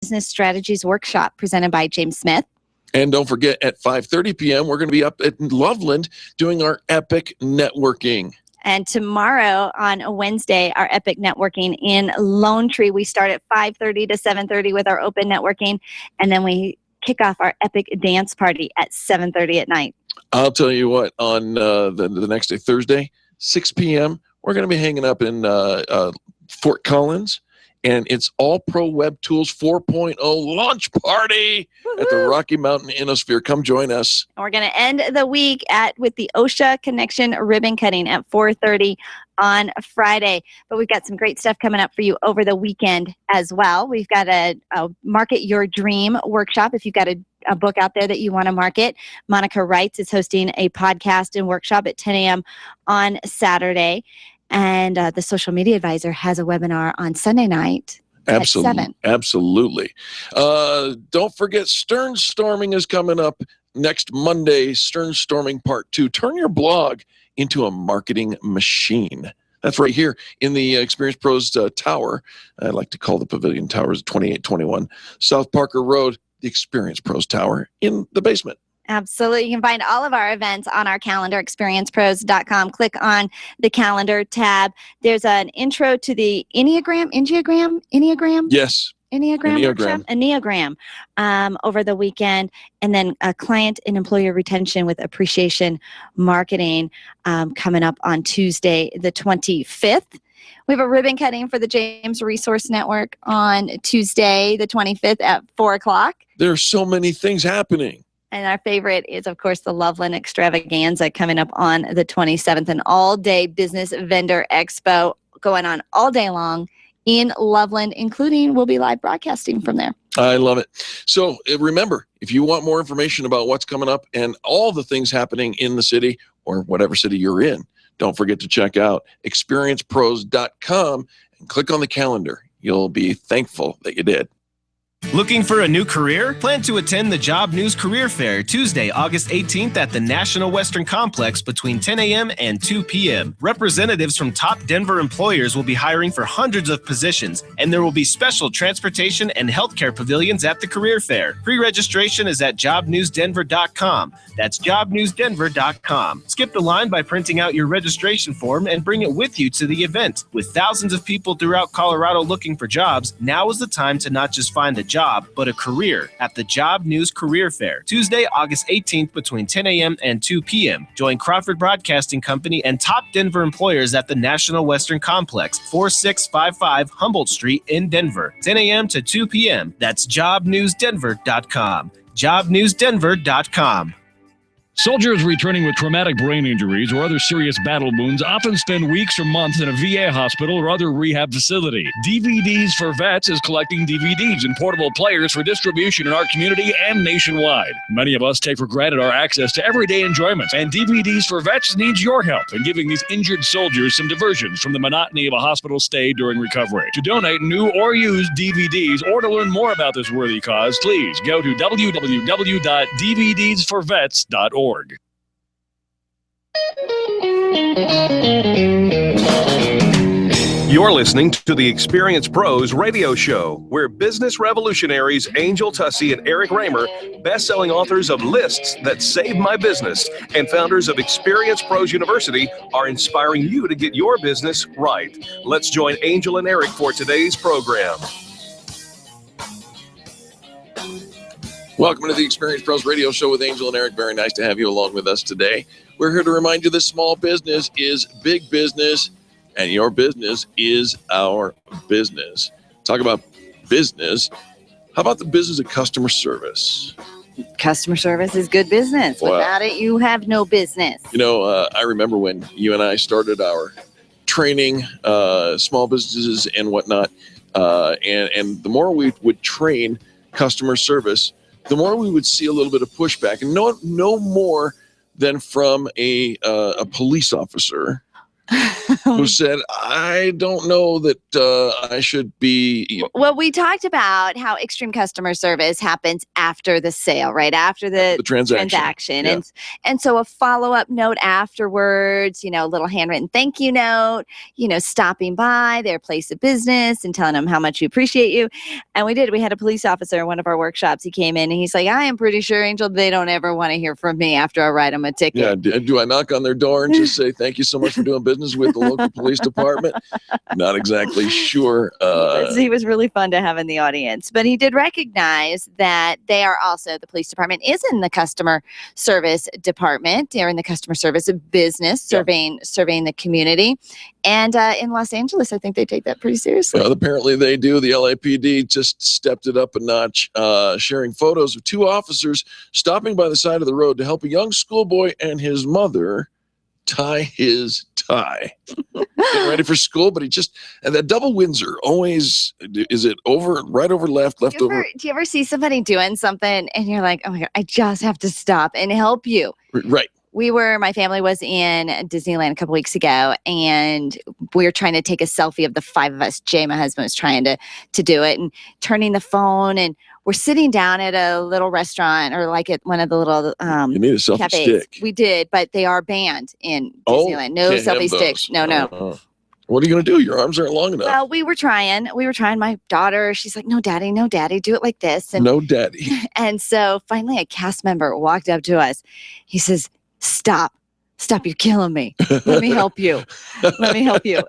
Business Strategies Workshop presented by James Smith. And don't forget, at 5:30 p.m., we're going to be up at Loveland doing our Epic Networking. And tomorrow on a Wednesday, our Epic Networking in Lone Tree. We start at 5:30 to 7:30 with our open networking, and then we kick off our Epic Dance Party at 7:30 at night. I'll tell you what, on the next day, Thursday, 6 p.m., we're going to be hanging up in Fort Collins. And it's All Pro Web Tools 4.0 launch party at the Rocky Mountain Innosphere. Come join us. And we're going to end the week with the OSHA Connection ribbon cutting at 4:30 on Friday. But we've got some great stuff coming up for you over the weekend as well. We've got a Market Your Dream workshop. If you've got a book out there that you want to market, Monica Wrights is hosting a podcast and workshop at 10 a.m. on Saturday. And the Social Media Advisor has a webinar on Sunday night at 7. Absolutely. Don't forget, Stern Storming is coming up next Monday, Stern Storming Part 2. Turn your blog into a marketing machine. That's right here in the Experience Pros Tower. I like to call the Pavilion Towers 2821 South Parker Road, the Experience Pros Tower in the basement. Absolutely. You can find all of our events on our calendar, experiencepros.com. Click on the calendar tab. There's an intro to the Enneagram? Yes. Enneagram over the weekend, and then a client and employer retention with appreciation marketing coming up on Tuesday, the 25th. We have a ribbon cutting for the James Resource Network on Tuesday, the 25th at 4 o'clock. There are so many things happening. And our favorite is, of course, the Loveland Extravaganza coming up on the 27th, an all-day business vendor expo going on all day long in Loveland, including we'll be live broadcasting from there. I love it. So remember, if you want more information about what's coming up and all the things happening in the city or whatever city you're in, don't forget to check out experiencepros.com and click on the calendar. You'll be thankful that you did. Looking for a new career? Plan to attend the Job News Career Fair Tuesday, August 18th at the National Western Complex between 10 a.m. and 2 p.m. Representatives from top Denver employers will be hiring for hundreds of positions, and there will be special transportation and healthcare pavilions at the career fair. Pre-registration is at jobnewsdenver.com. That's jobnewsdenver.com. Skip the line by printing out your registration form and bring it with you to the event. With thousands of people throughout Colorado looking for jobs, now is the time to not just find a job, but a career at the Job News Career Fair, Tuesday, August 18th between 10 a.m. and 2 p.m. Join Crawford Broadcasting Company and top Denver employers at the National Western Complex, 4655 Humboldt Street in Denver, 10 a.m. to 2 p.m. That's jobnewsdenver.com. jobnewsdenver.com. Soldiers returning with traumatic brain injuries or other serious battle wounds often spend weeks or months in a VA hospital or other rehab facility. DVDs for Vets is collecting DVDs and portable players for distribution in our community and nationwide. Many of us take for granted our access to everyday enjoyments, and DVDs for Vets needs your help in giving these injured soldiers some diversions from the monotony of a hospital stay during recovery. To donate new or used DVDs or to learn more about this worthy cause, please go to www.dvdsforvets.org. You're listening to the Experience Pros radio show, where business revolutionaries Angel Tussey and Eric Raymer, best-selling authors of Lists That Saved My Business and founders of Experience Pros University, are inspiring you to get your business right. Let's join Angel and Eric for today's program. Welcome to the Experience Pros Radio Show with Angel and Eric. Very nice to have you along with us today. We're here to remind you that small business is big business, and your business is our business. Talk about business. How about the business of customer service? Customer service is good business. Well, without it, you have no business. You know, I remember when you and I started our training small businesses and whatnot, and the more we would train customer service, the more we would see a little bit of pushback, and no more than from a police officer who said, I don't know that I should be. Well, we talked about how extreme customer service happens after the sale, right? After the transaction. Yeah. And so a follow-up note afterwards, a little handwritten thank you note, stopping by their place of business and telling them how much we appreciate you. And we did. We had a police officer in one of our workshops. He came in and he's like, I am pretty sure, Angel, they don't ever want to hear from me after I write them a ticket. Yeah. Do I knock on their door and just say, thank you so much for doing business with the local police department? Not exactly sure. He was really fun to have in the audience, but he did recognize that they are also, the police department is in the customer service department. They're in the customer service of business, serving the community. And in Los Angeles, I think they take that pretty seriously. Well, apparently they do. The LAPD just stepped it up a notch, sharing photos of two officers stopping by the side of the road to help a young schoolboy and his mother tie his tie. Getting ready for school, but and that double Windsor always, is it right over left over? Do you ever see somebody doing something and you're like, oh my God, I just have to stop and help you? Right. My family was in Disneyland a couple weeks ago, and we were trying to take a selfie of the five of us. Jay, my husband, was trying to do it and turning the phone, and we're sitting down at a little restaurant or like at one of the little you need a selfie cafes. stick. We did, but they are banned in Disneyland. No selfie sticks. No. What are you going to do? Your arms aren't long enough. Well, we were trying. My daughter, she's like, no, daddy, do it like this. And, no, daddy. And so finally a cast member walked up to us. He says, Stop, you're killing me. Let me help you.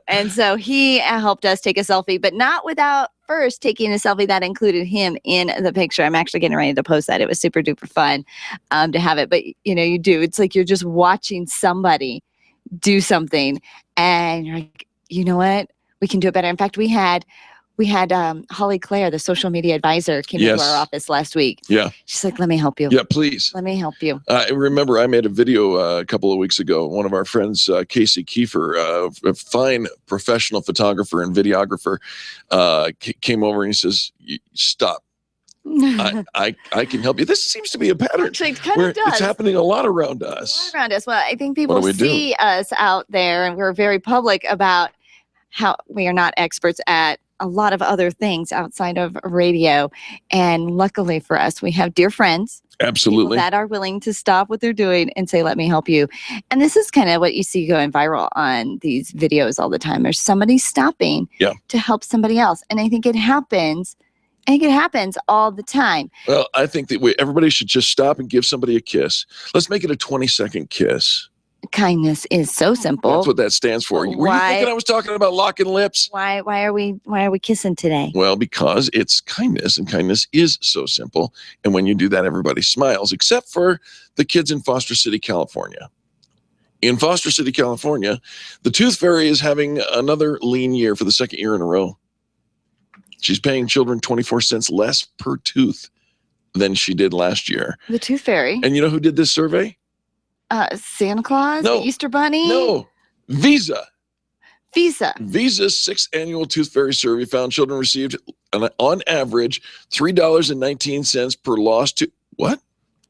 And so he helped us take a selfie, but not without first taking a selfie that included him in the picture. I'm actually getting ready to post that. It was super duper fun to have it. But, you do. It's like you're just watching somebody do something and you're like, you know what? We can do it better. In fact, we had Holly Claire, the social media advisor, came into our office last week. Yeah. She's like, let me help you. Yeah, please. Let me help you. Remember, I made a video a couple of weeks ago. One of our friends, Casey Kiefer, a fine professional photographer and videographer, came over and he says, stop. I can help you. This seems to be a pattern. Actually, it kind of does. It's happening a lot around us. Well, I think people see us out there, and we're very public about how we are not experts at a lot of other things outside of radio. And luckily for us, we have dear friends. Absolutely. That are willing to stop what they're doing and say, let me help you. And this is kind of what you see going viral on these videos all the time. There's somebody stopping to help somebody else. And I think it happens. All the time. Well, I think that everybody should just stop and give somebody a kiss. Let's make it a 20-second kiss. Kindness is so simple. That's what that stands for. Were you thinking I was talking about locking lips? Why are we kissing today? Well, because it's kindness, and kindness is so simple. And when you do that, everybody smiles, except for the kids in Foster City, California. In Foster City, California, the Tooth Fairy is having another lean year for the second year in a row. She's paying children 24 cents less per tooth than she did last year. The Tooth Fairy. And you know who did this survey? Santa Claus? No. The Easter Bunny? No. Visa. Visa's 6th annual Tooth Fairy survey found children received, on average, $3.19 per lost tooth. What?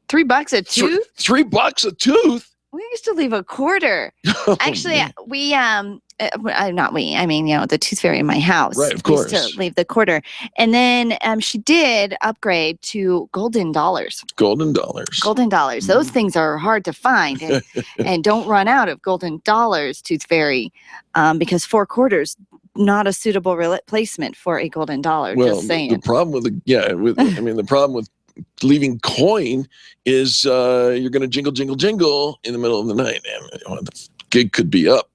$3 a tooth? $3 a tooth? We used to leave a quarter. Actually, the Tooth Fairy in my house. Right, of course. We used to leave the quarter. And then she did upgrade to golden dollars. Golden dollars. Those things are hard to find. And don't run out of golden dollars, Tooth Fairy, because 4 quarters, not a suitable replacement for a golden dollar. Well, just saying. The problem the problem with leaving coin is you're going to jingle, jingle, jingle in the middle of the night. And the gig could be up.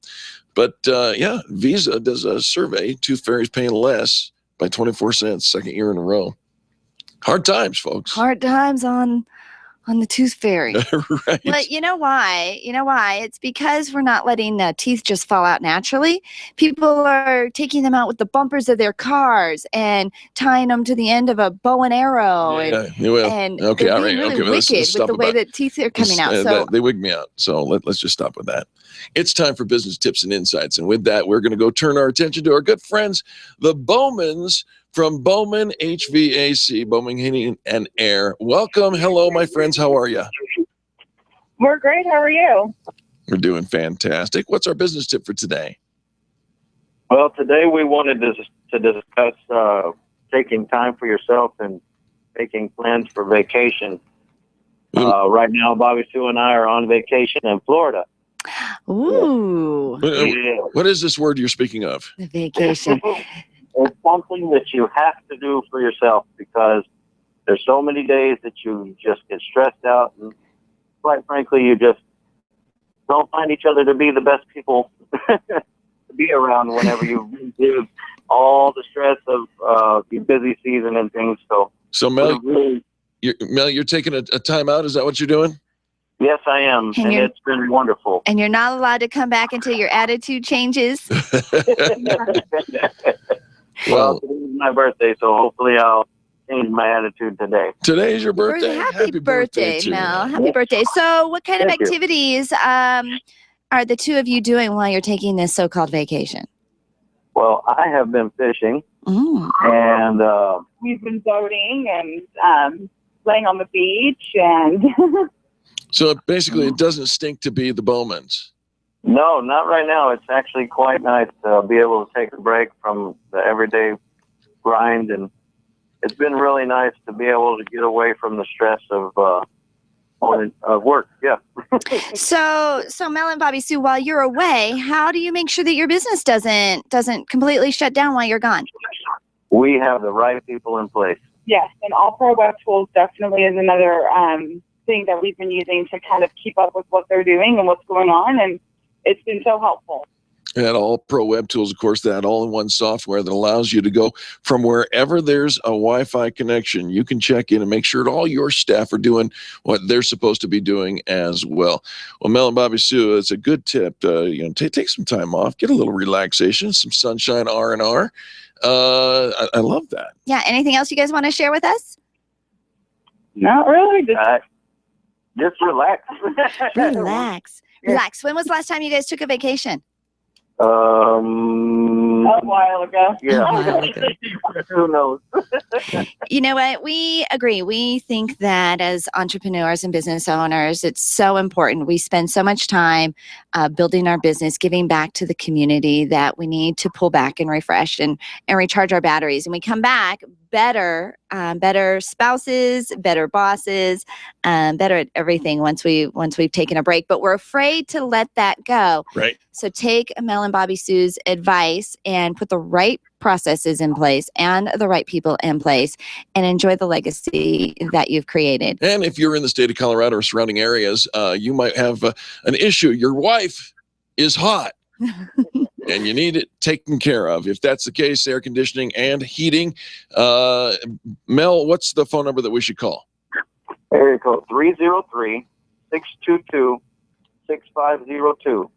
But Visa does a survey. Tooth Fairy's paying less by 24 cents, second year in a row. Hard times, folks. Hard times on the Tooth Fairy. Right. But you know why? It's because we're not letting the teeth just fall out naturally. People are taking them out with the bumpers of their cars and tying them to the end of a bow and arrow. And okay, all right. Really okay, wicked with the way that teeth are coming out. So they wig me out. So let's just stop with that. It's time for business tips and insights. And with that, we're going to go turn our attention to our good friends, the Bowmans from Bowman HVAC, Bowman Heating and Air. Welcome. Hello, my friends. How are you? We're great. How are you? We're doing fantastic. What's our business tip for today? Well, today we wanted to discuss taking time for yourself and making plans for vacation. Right now, Bobby Sue and I are on vacation in Florida. Ooh, What is this word you're speaking of? the vacation. It's something that you have to do for yourself because there's so many days that you just get stressed out, and quite frankly, you just don't find each other to be the best people to be around whenever you do all the stress of the busy season and things. So Mel, you're taking a time out. Is that what you're doing? Yes, I am, and it's been wonderful. And you're not allowed to come back until your attitude changes. Well, today's my birthday, so hopefully I'll change my attitude today. Today's your birthday. Happy birthday, to Mel. you. Happy birthday. So what kind of Thank you. activities are the two of you doing while you're taking this so-called vacation? Well, I have been fishing, and we've been boating and laying on the beach, and So basically, it doesn't stink to be the Bowmans. no, not right now. It's actually quite nice to be able to take a break from the everyday grind, and it's been really nice to be able to get away from the stress of work. Yeah. So Mel and Bobby Sue, while you're away, how do you make sure that your business doesn't completely shut down while you're gone? We have the right people in place. yes, and All Pro Web Tools definitely is another thing that we've been using to kind of keep up with what they're doing and what's going on, and it's been so helpful. And All Pro Web Tools, of course, that all-in-one software that allows you to go from wherever there's a Wi-Fi connection. You can check in and make sure that all your staff are doing what they're supposed to be doing as well. Well, Mel and Bobby Sue, it's a good tip. Take some time off, get a little relaxation, some sunshine R&R. I love that. Yeah. Anything else you guys want to share with us? Not really, Just relax. Relax. Relax. When was the last time you guys took a vacation? a while ago. Yeah. Who knows? You know what? We agree. We think that as entrepreneurs and business owners, it's so important. We spend so much time building our business, giving back to the community that we need to pull back and refresh and recharge our batteries. And we come back better spouses, better bosses, better at everything once we've taken a break. But we're afraid to let that go. Right. So take Mel and Bobby Sue's advice and put the right processes in place and the right people in place and enjoy the legacy that you've created. And if you're in the state of Colorado or surrounding areas, you might have an issue. Your wife is hot. And you need it taken care of. If that's the case, air conditioning and heating. Mel, what's the phone number that we should call? Area code 303-622-6502.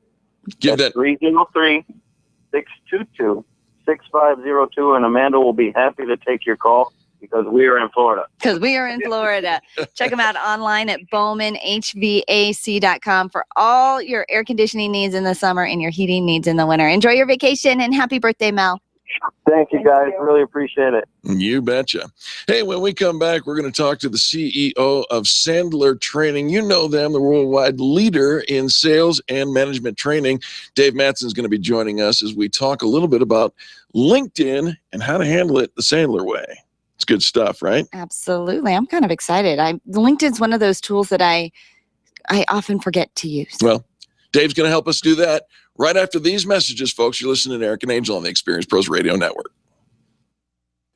Give that 303-622-6502, and Amanda will be happy to take your call because we are in Florida. Because we are in Florida. Check them out online at bowmanhvac.com for all your air conditioning needs in the summer and your heating needs in the winter. Enjoy your vacation and happy birthday, Mel. Thank you, guys. Really appreciate it. You betcha. Hey, when we come back, we're going to talk to the CEO of Sandler Training. You know them, the worldwide leader in sales and management training. Dave Mattson is going to be joining us as we talk a little bit about LinkedIn and how to handle it the Sandler way. It's good stuff, right? Absolutely. I'm kind of excited. LinkedIn's one of those tools that I often forget to use. Well, Dave's going to help us do that right after these messages, folks. You're listening to Eric and Angel on the Experience Pros Radio Network.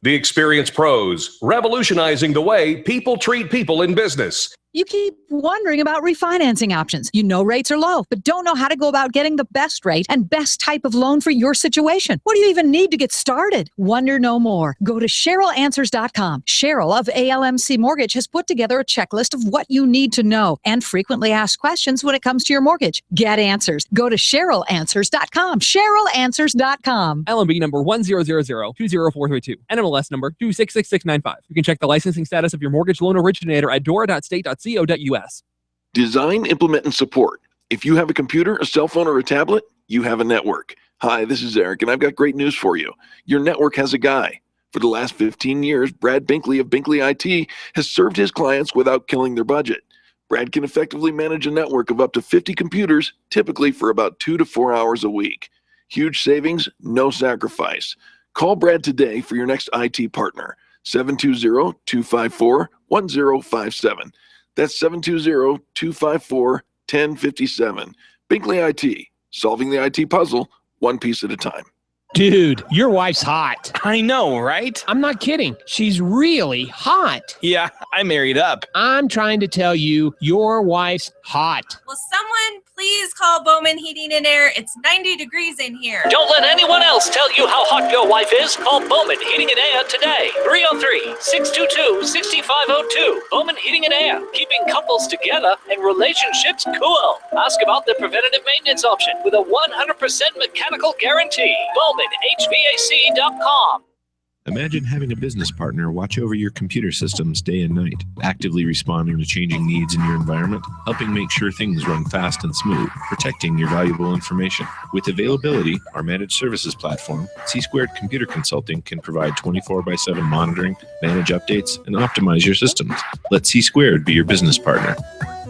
The Experience Pros, revolutionizing the way people treat people in business. You keep wondering about refinancing options. You know rates are low, but don't know how to go about getting the best rate and best type of loan for your situation. What do you even need to get started? Wonder no more. Go to CherylAnswers.com. Cheryl of ALMC Mortgage has put together a checklist of what you need to know and frequently asked questions when it comes to your mortgage. Get answers. Go to CherylAnswers.com. CherylAnswers.com. LMB number 100020432. NMLS number 266695. You can check the licensing status of your mortgage loan originator at dora.state.co.us. Design, implement, and support. If you have a computer, a cell phone, or a tablet, you have a network. Hi, this is Eric, and I've got great news for you. Your network has a guy. For the last 15 years, Brad Binkley of Binkley IT has served his clients without killing their budget. Brad can effectively manage a network of up to 50 computers, typically for about 2 to 4 hours a week. Huge savings, no sacrifice. Call Brad today for your next IT partner. 720-254-1057. That's 720-254-1057. Binkley IT, solving the IT puzzle one piece at a time. Dude, your wife's hot. I know, right? I'm not kidding. She's really hot. Yeah, I married up. I'm trying to tell you, your wife's hot. Will someone please call Bowman Heating and Air? It's 90 degrees in here. Don't let anyone else tell you how hot your wife is. Call Bowman Heating and Air today. 303-622-6502. Bowman Heating and Air, keeping couples together and relationships cool. Ask about the preventative maintenance option with a 100% mechanical guarantee. BowmanHVAC.com. Imagine having a business partner watch over your computer systems day and night, actively responding to changing needs in your environment, helping make sure things run fast and smooth, protecting your valuable information. With availability, our managed services platform, C-Squared Computer Consulting can provide 24/7 monitoring, manage updates, and optimize your systems. Let C-Squared be your business partner.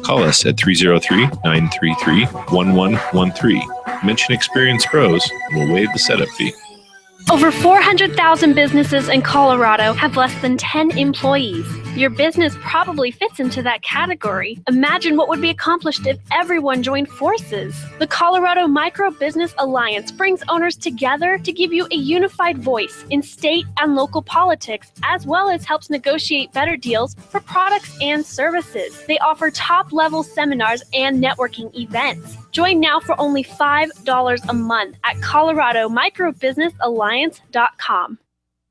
Call us at 303-933-1113. Mention Experience Pros, and we'll waive the setup fee. Over 400,000 businesses in Colorado have less than 10 employees. Your business probably fits into that category. Imagine what would be accomplished if everyone joined forces. The Colorado Micro Business Alliance brings owners together to give you a unified voice in state and local politics, as well as helps negotiate better deals for products and services. They offer top-level seminars and networking events. Join now for only $5 a month at ColoradoMicroBusinessAlliance.com.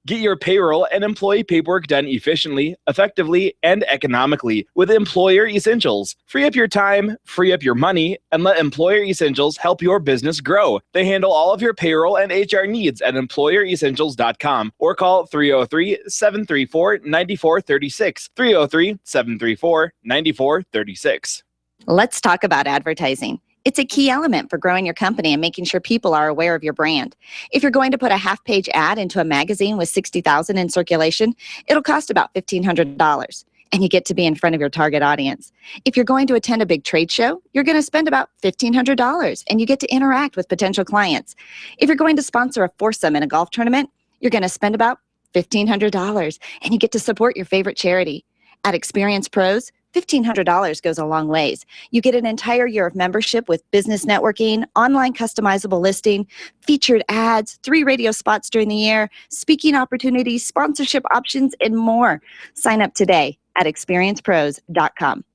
Get your payroll and employee paperwork done efficiently, effectively, and economically with Employer Essentials. Free up your time, free up your money, and let Employer Essentials help your business grow. They handle all of your payroll and HR needs at EmployerEssentials.com or call 303-734-9436. 303-734-9436. Let's talk about advertising. It's a key element for growing your company and making sure people are aware of your brand. If you're going to put a half-page ad into a magazine with 60,000 in circulation, it'll cost about $1,500, and you get to be in front of your target audience. If you're going to attend a big trade show, you're going to spend about $1,500, and you get to interact with potential clients. If you're going to sponsor a foursome in a golf tournament, you're going to spend about $1,500, and you get to support your favorite charity. At Experience Pros, $1,500 goes a long ways. You get an entire year of membership with business networking, online customizable listing, featured ads, 3 radio spots during the year, speaking opportunities, sponsorship options, and more. Sign up today at experiencepros.com.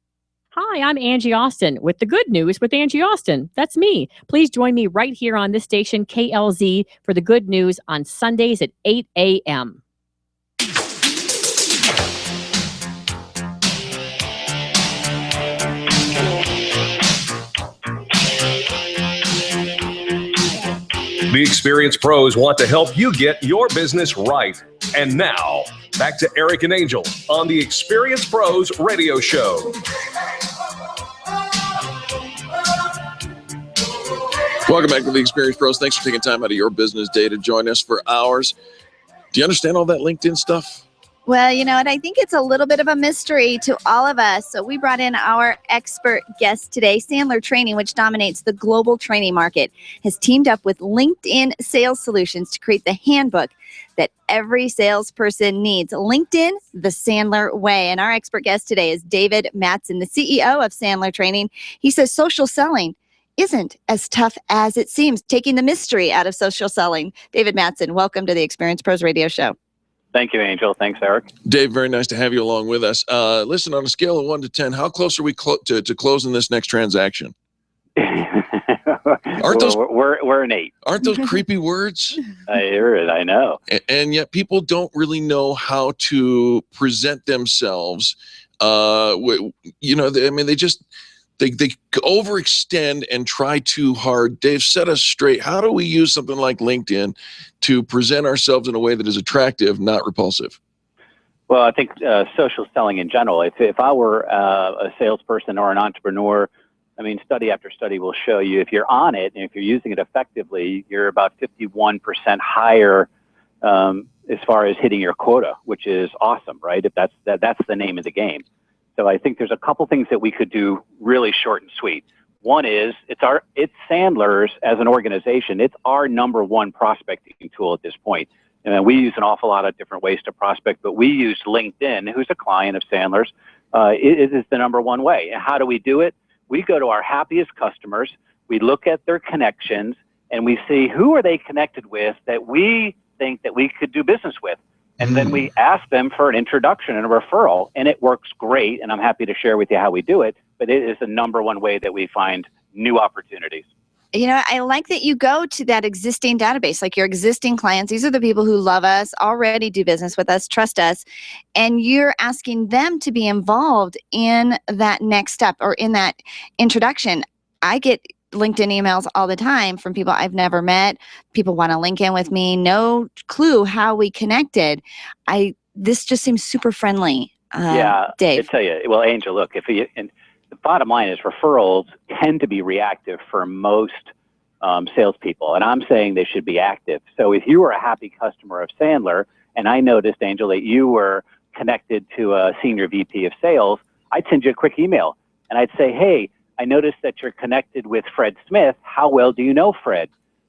Hi, I'm Angie Austin with the Good News with Angie Austin. That's me. Please join me right here on this station, KLZ, for the Good News on Sundays at 8 a.m. The Experienced Pros want to help you get your business right. And now, back to Eric and Angel on the Experienced Pros radio show. Welcome back to the Experienced Pros. Thanks for taking time out of your business day to join us for ours. Do you understand all that LinkedIn stuff? Well, you know, and I think it's a little bit of a mystery to all of us. So we brought in our expert guest today. Sandler Training, which dominates the global training market, has teamed up with LinkedIn Sales Solutions to create the handbook that every salesperson needs. LinkedIn, the Sandler way. And our expert guest today is David Mattson, the CEO of Sandler Training. He says social selling isn't as tough as it seems, taking the mystery out of social selling. David Mattson, welcome to the Experience Pros radio show. Thank you, Angel. Thanks, Eric. Dave, very nice to have you along with us. Listen, on a scale of 1 to 10, how close are we to closing this next transaction? We're an 8. Aren't those creepy words? I hear it. I know. And yet people don't really know how to present themselves. They overextend and try too hard. Dave, set us straight. How do we use something like LinkedIn to present ourselves in a way that is attractive, not repulsive? Well, I think social selling in general, if I were a salesperson or an entrepreneur, I mean, study after study will show you if you're on it and if you're using it effectively, you're about 51% higher as far as hitting your quota, which is awesome, right? If that's the name of the game. So I think there's a couple things that we could do really short and sweet. One is it's Sandler's as an organization. It's our number one prospecting tool at this point. And we use an awful lot of different ways to prospect, but we use LinkedIn, who's a client of Sandler's. It is the number one way. And how do we do it? We go to our happiest customers. We look at their connections, and we see who are they connected with that we think that we could do business with. And then we ask them for an introduction and a referral, and it works great. And I'm happy to share with you how we do it, but it is the number one way that we find new opportunities. You know, I like that you go to that existing database, like your existing clients. These are the people who love us, already do business with us, trust us, and you're asking them to be involved in that next step or in that introduction. I get LinkedIn emails all the time from people I've never met. People want to link in with me. No clue how we connected. This just seems super friendly. Dave. I tell you, well, Angel, look, and the bottom line is referrals tend to be reactive for most salespeople, and I'm saying they should be active. So if you were a happy customer of Sandler, and I noticed, Angel, that you were connected to a senior VP of sales, I'd send you a quick email, and I'd say, hey, I noticed that you're connected with Fred Smith. How well do you know Fred?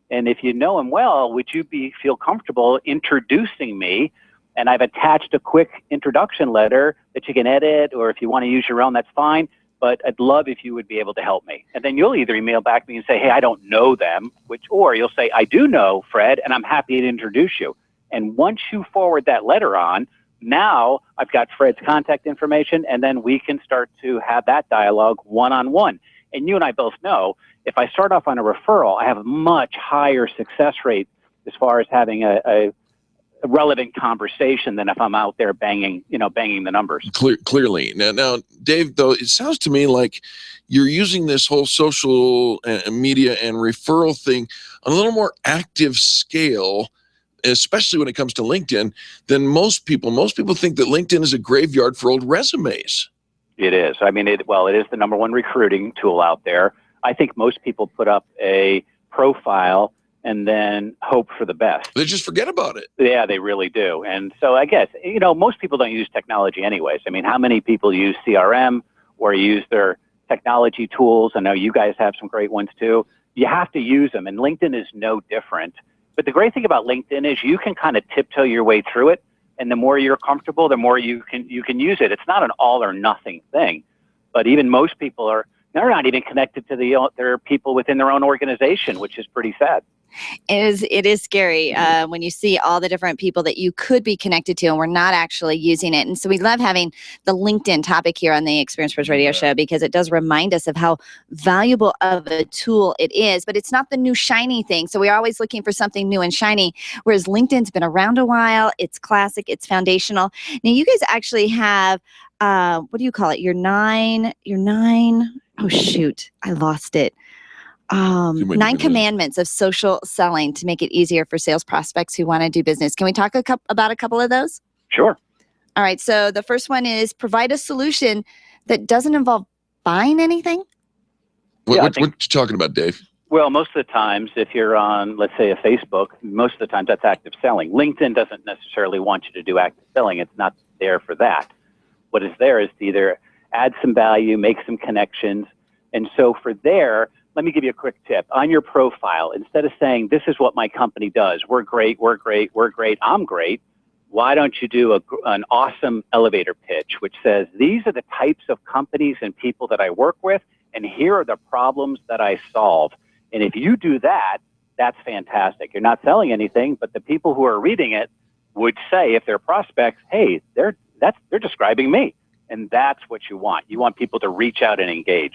And if you know him well, would you feel comfortable introducing me? And I've attached a quick introduction letter that you can edit, or if you want to use your own, that's fine. But I'd love if you would be able to help me. And then you'll either email back me and say, hey, I don't know them, or you'll say, I do know Fred, and I'm happy to introduce you. And once you forward that letter on, now I've got Fred's contact information, and then we can start to have that dialogue one-on-one. And you and I both know, if I start off on a referral, I have a much higher success rate as far as having a relevant conversation than if I'm out there banging the numbers. Clearly. Now, Dave, though, it sounds to me like you're using this whole social media and referral thing on a little more active scale, especially when it comes to LinkedIn, than most people. Most people think that LinkedIn is a graveyard for old resumes. It is. I mean, it is the number one recruiting tool out there. I think most people put up a profile and then hope for the best. They just forget about it. Yeah, they really do. And so I guess, most people don't use technology anyways. I mean, how many people use CRM or use their technology tools? I know you guys have some great ones too. You have to use them, and LinkedIn is no different. But the great thing about LinkedIn is you can kind of tiptoe your way through it, and the more you're comfortable, the more you can use it. It's not an all or nothing thing. But even most people they're not even connected to their people within their own organization, which is pretty sad. It is scary when you see all the different people that you could be connected to and we're not actually using it. And so we love having the LinkedIn topic here on the Experience Pros Radio Show, because it does remind us of how valuable of a tool it is. But it's not the new shiny thing. So we're always looking for something new and shiny, whereas LinkedIn's been around a while. It's classic. It's foundational. Now, you guys actually have, what do you call it? Your nine, oh, shoot, I lost it. 9 commandments of social selling to make it easier for sales prospects who want to do business. Can we talk about a couple of those? Sure. All right. So the first one is provide a solution that doesn't involve buying anything. What you talking about, Dave? Well, most of the times, if you're on, let's say, a Facebook, most of the times that's active selling. LinkedIn doesn't necessarily want you to do active selling. It's not there for that. What is there is to either add some value, make some connections. And so for there, let me give you a quick tip. On your profile, instead of saying, this is what my company does, we're great, I'm great, why don't you do an awesome elevator pitch, which says, these are the types of companies and people that I work with, and here are the problems that I solve. And if you do that, that's fantastic. You're not selling anything, but the people who are reading it would say, if they're prospects, hey, they're describing me. And that's what you want. You want people to reach out and engage.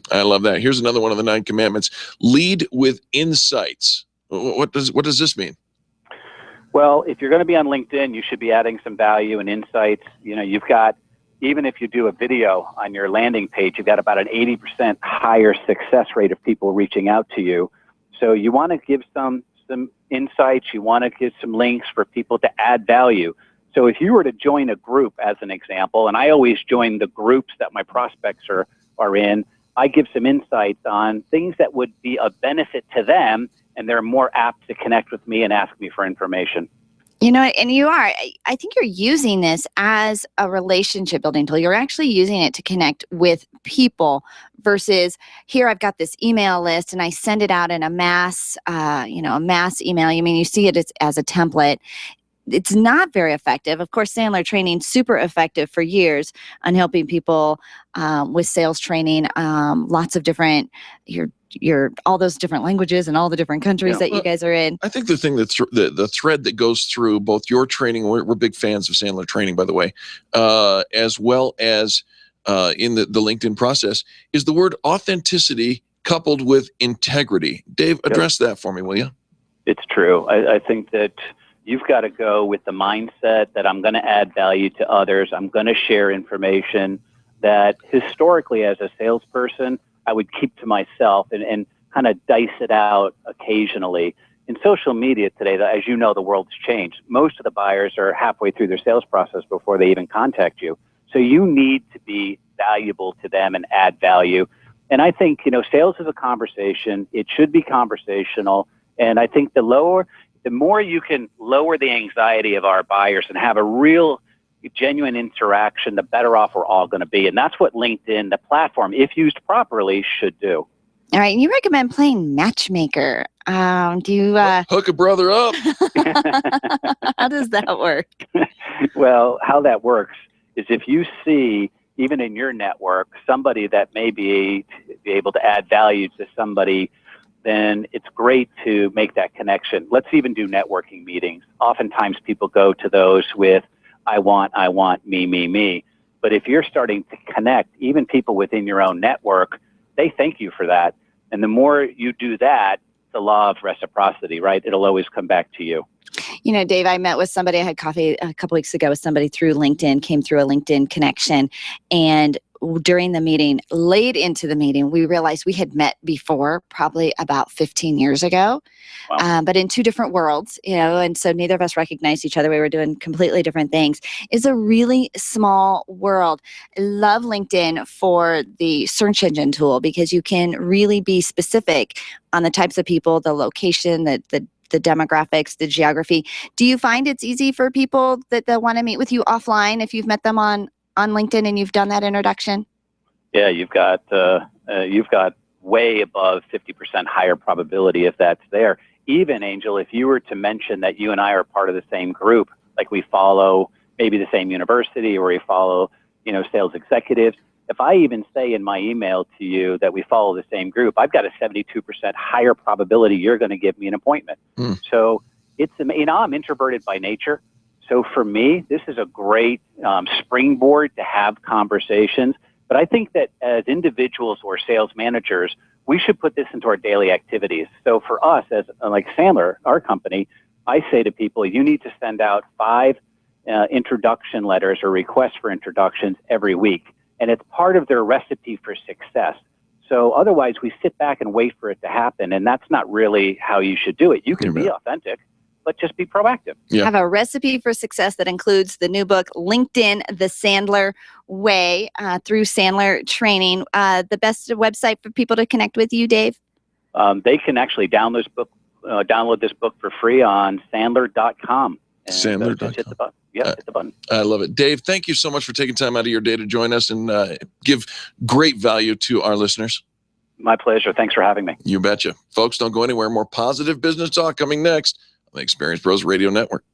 I love that. Here's another one of the 9 commandments. Lead with insights. What does this mean? Well, if you're going to be on LinkedIn, you should be adding some value and insights. You've got, even if you do a video on your landing page, you've got about an 80% higher success rate of people reaching out to you. So you want to give some insights. You want to give some links for people to add value. So if you were to join a group, as an example, and I always join the groups that my prospects are in, I give some insights on things that would be of benefit to them, and they're more apt to connect with me and ask me for information. You know, and you are. I think you're using this as a relationship building tool. You're actually using it to connect with people versus here I've got this email list and I send it out in a mass, a mass email. I mean, you see it as a template. It's not very effective. Of course, Sandler training, super effective for years on helping people with sales training, lots of different, your all those different languages and all the different countries that you guys are in. I think the thing that's the thread that goes through both your training, we're big fans of Sandler training, by the way, as well as in the LinkedIn process, is the word authenticity coupled with integrity. Dave, address that for me, will you? It's true. I think that you've got to go with the mindset that I'm going to add value to others. I'm going to share information that historically as a salesperson, I would keep to myself and kind of dice it out occasionally. In social media today, as you know, the world's changed. Most of the buyers are halfway through their sales process before they even contact you. So you need to be valuable to them and add value. And I think, sales is a conversation. It should be conversational. And I think the more you can lower the anxiety of our buyers and have a real genuine interaction, the better off we're all going to be. And that's what LinkedIn, the platform, if used properly, should do. All right. And you recommend playing Matchmaker. Do you hook a brother up? How does that work? Well, how that works is if you see, even in your network, somebody that may be able to add value to somebody, then it's great to make that connection. Let's even do networking meetings. Oftentimes people go to those with, I want, me. But if you're starting to connect, even people within your own network, they thank you for that. And the more you do that, the law of reciprocity, right? It'll always come back to you. You know, Dave, I met with somebody, I had coffee a couple weeks ago with somebody through LinkedIn, came through a LinkedIn connection. And during the meeting, late into the meeting, we realized we had met before, probably about 15 years ago, but in two different worlds, and so neither of us recognized each other. We were doing completely different things. It's a really small world. I love LinkedIn for the search engine tool because you can really be specific on the types of people, the location, the demographics, the geography. Do you find it's easy for people that they'll want to meet with you offline if you've met them on LinkedIn and you've done that introduction? Yeah, you've got way above 50% higher probability if that's there. Even, Angel, if you were to mention that you and I are part of the same group, like we follow maybe the same university or we follow, sales executives, if I even say in my email to you that we follow the same group, I've got a 72% higher probability you're going to give me an appointment. So I'm introverted by nature. So for me, this is a great springboard to have conversations. But I think that as individuals or sales managers, we should put this into our daily activities. So for us, as like Sandler, our company, I say to people, you need to send out 5 introduction letters or requests for introductions every week. And it's part of their recipe for success. So otherwise, we sit back and wait for it to happen. And that's not really how you should do it. You can be authentic, but just be proactive. Yeah. Have a recipe for success that includes the new book, LinkedIn, The Sandler Way, through Sandler Training. The best website for people to connect with you, Dave? They can actually download this book for free on Sandler.com. Sandler.com. Hit the button. Yeah, hit the button. I love it. Dave, thank you so much for taking time out of your day to join us and give great value to our listeners. My pleasure. Thanks for having me. You betcha. Folks, don't go anywhere. More positive business talk coming next on the Experience Pros Radio Network.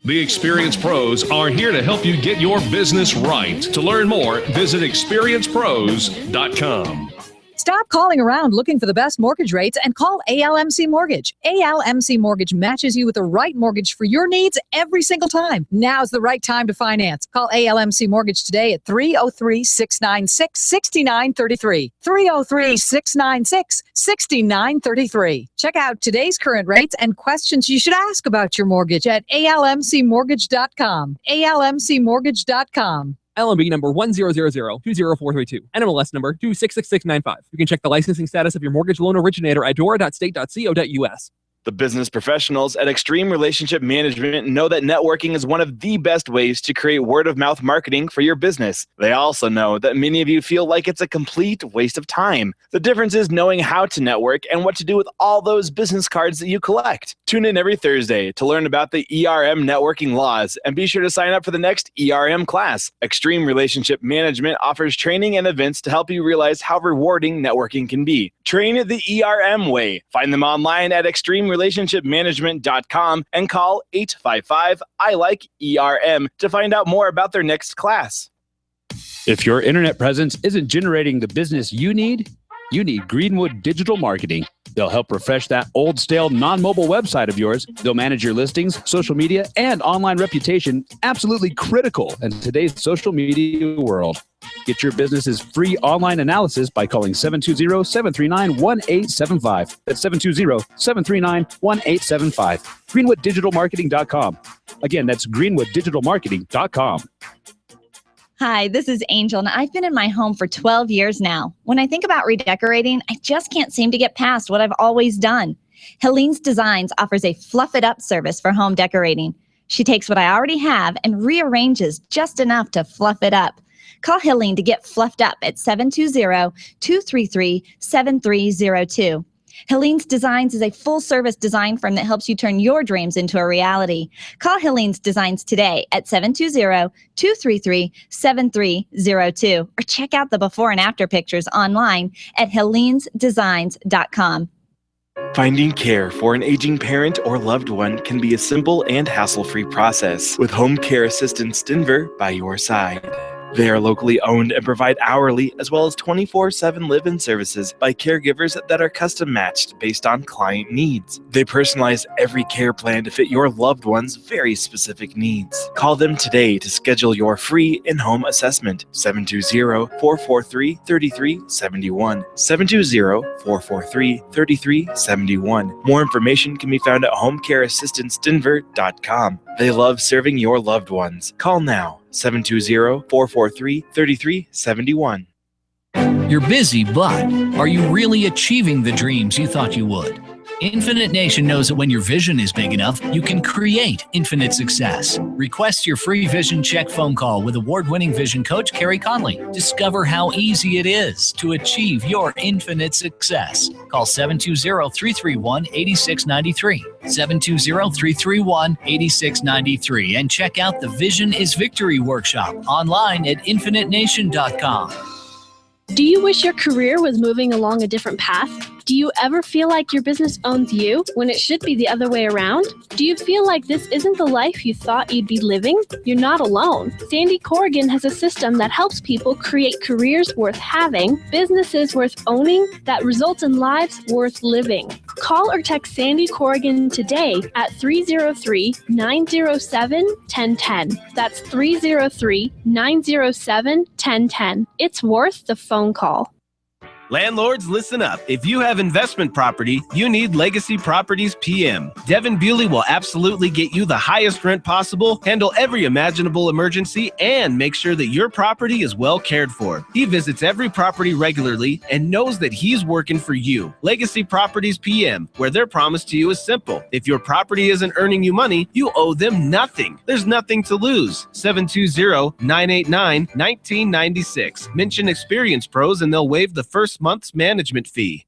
The Experience Pros are here to help you get your business right. To learn more, visit experiencepros.com. Stop calling around looking for the best mortgage rates and call ALMC Mortgage. ALMC Mortgage matches you with the right mortgage for your needs every single time. Now's the right time to finance. Call ALMC Mortgage today at 303-696-6933. 303-696-6933. Check out today's current rates and questions you should ask about your mortgage at almcmortgage.com. almcmortgage.com. LMB number 100020432. NMLS number 266695. You can check the licensing status of your mortgage loan originator at dora.state.co.us. The business professionals at Extreme Relationship Management know that networking is one of the best ways to create word-of-mouth marketing for your business. They also know that many of you feel like it's a complete waste of time. The difference is knowing how to network and what to do with all those business cards that you collect. Tune in every Thursday to learn about the ERM networking laws, and be sure to sign up for the next ERM class. Extreme Relationship Management offers training and events to help you realize how rewarding networking can be. Train it the ERM way. Find them online at extremerelationshipmanagement.com and call 855-I-LIKE-ERM to find out more about their next class. If your internet presence isn't generating the business you need Greenwood Digital Marketing. They'll help refresh that old, stale, non-mobile website of yours. They'll manage your listings, social media, and online reputation, absolutely critical in today's social media world. Get your business's free online analysis by calling 720-739-1875. That's 720-739-1875. GreenwoodDigitalMarketing.com. Again, that's GreenwoodDigitalMarketing.com. Hi, this is Angel, and I've been in my home for 12 years now. When I think about redecorating, I just can't seem to get past what I've always done. Helene's Designs offers a fluff-it-up service for home decorating. She takes what I already have and rearranges just enough to fluff it up. Call Helene to get fluffed up at 720-233-7302. Helene's Designs is a full-service design firm that helps you turn your dreams into a reality. Call Helene's Designs today at 720-233-7302 or check out the before and after pictures online at helenesdesigns.com. Finding care for an aging parent or loved one can be a simple and hassle-free process with Home Care Assistance Denver by your side. They are locally owned and provide hourly as well as 24/7 live-in services by caregivers that are custom matched based on client needs. They personalize every care plan to fit your loved one's very specific needs. Call them today to schedule your free in-home assessment. 720-443-3371. 720-443-3371. More information can be found at homecareassistancedenver.com. They love serving your loved ones. Call now. 720-443-3371. You're busy, but are you really achieving the dreams you thought you would? Infinite Nation knows that when your vision is big enough, you can create infinite success. Request your free vision check phone call with award-winning vision coach Carrie Conley. Discover how easy it is to achieve your infinite success. Call 720-331-8693. 720-331-8693 and check out the Vision is Victory workshop online at infinitenation.com. Do you wish your career was moving along a different path? Do you ever feel like your business owns you when it should be the other way around? Do you feel like this isn't the life you thought you'd be living? You're not alone. Sandy Corrigan has a system that helps people create careers worth having, businesses worth owning, that results in lives worth living. Call or text Sandy Corrigan today at 303-907-1010. That's 303-907-1010. It's worth the phone call. Landlords, listen up. If you have investment property, you need Legacy Properties PM. Devin Bewley will absolutely get you the highest rent possible, handle every imaginable emergency, and make sure that your property is well cared for. He visits every property regularly and knows that he's working for you. Legacy Properties PM, where their promise to you is simple. If your property isn't earning you money, you owe them nothing. There's nothing to lose. 720-989-1996. Mention Experience Pros and they'll waive the first month's management fee.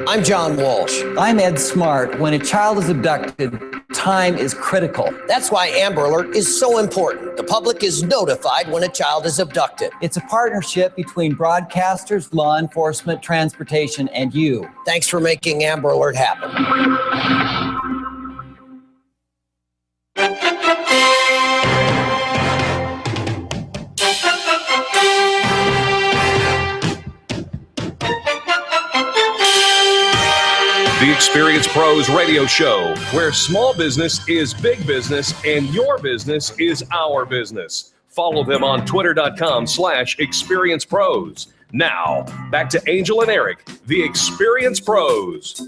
I'm John Walsh. I'm Ed Smart. When a child is abducted, time is critical. That's why Amber Alert is so important. The public is notified when a child is abducted. It's a partnership between broadcasters, law enforcement, transportation, and you. Thanks for making Amber Alert happen. The Experience Pros Radio Show, where small business is big business and your business is our business. Follow them on twitter.com/experiencepros. Now, back to Angel and Eric, the Experience Pros.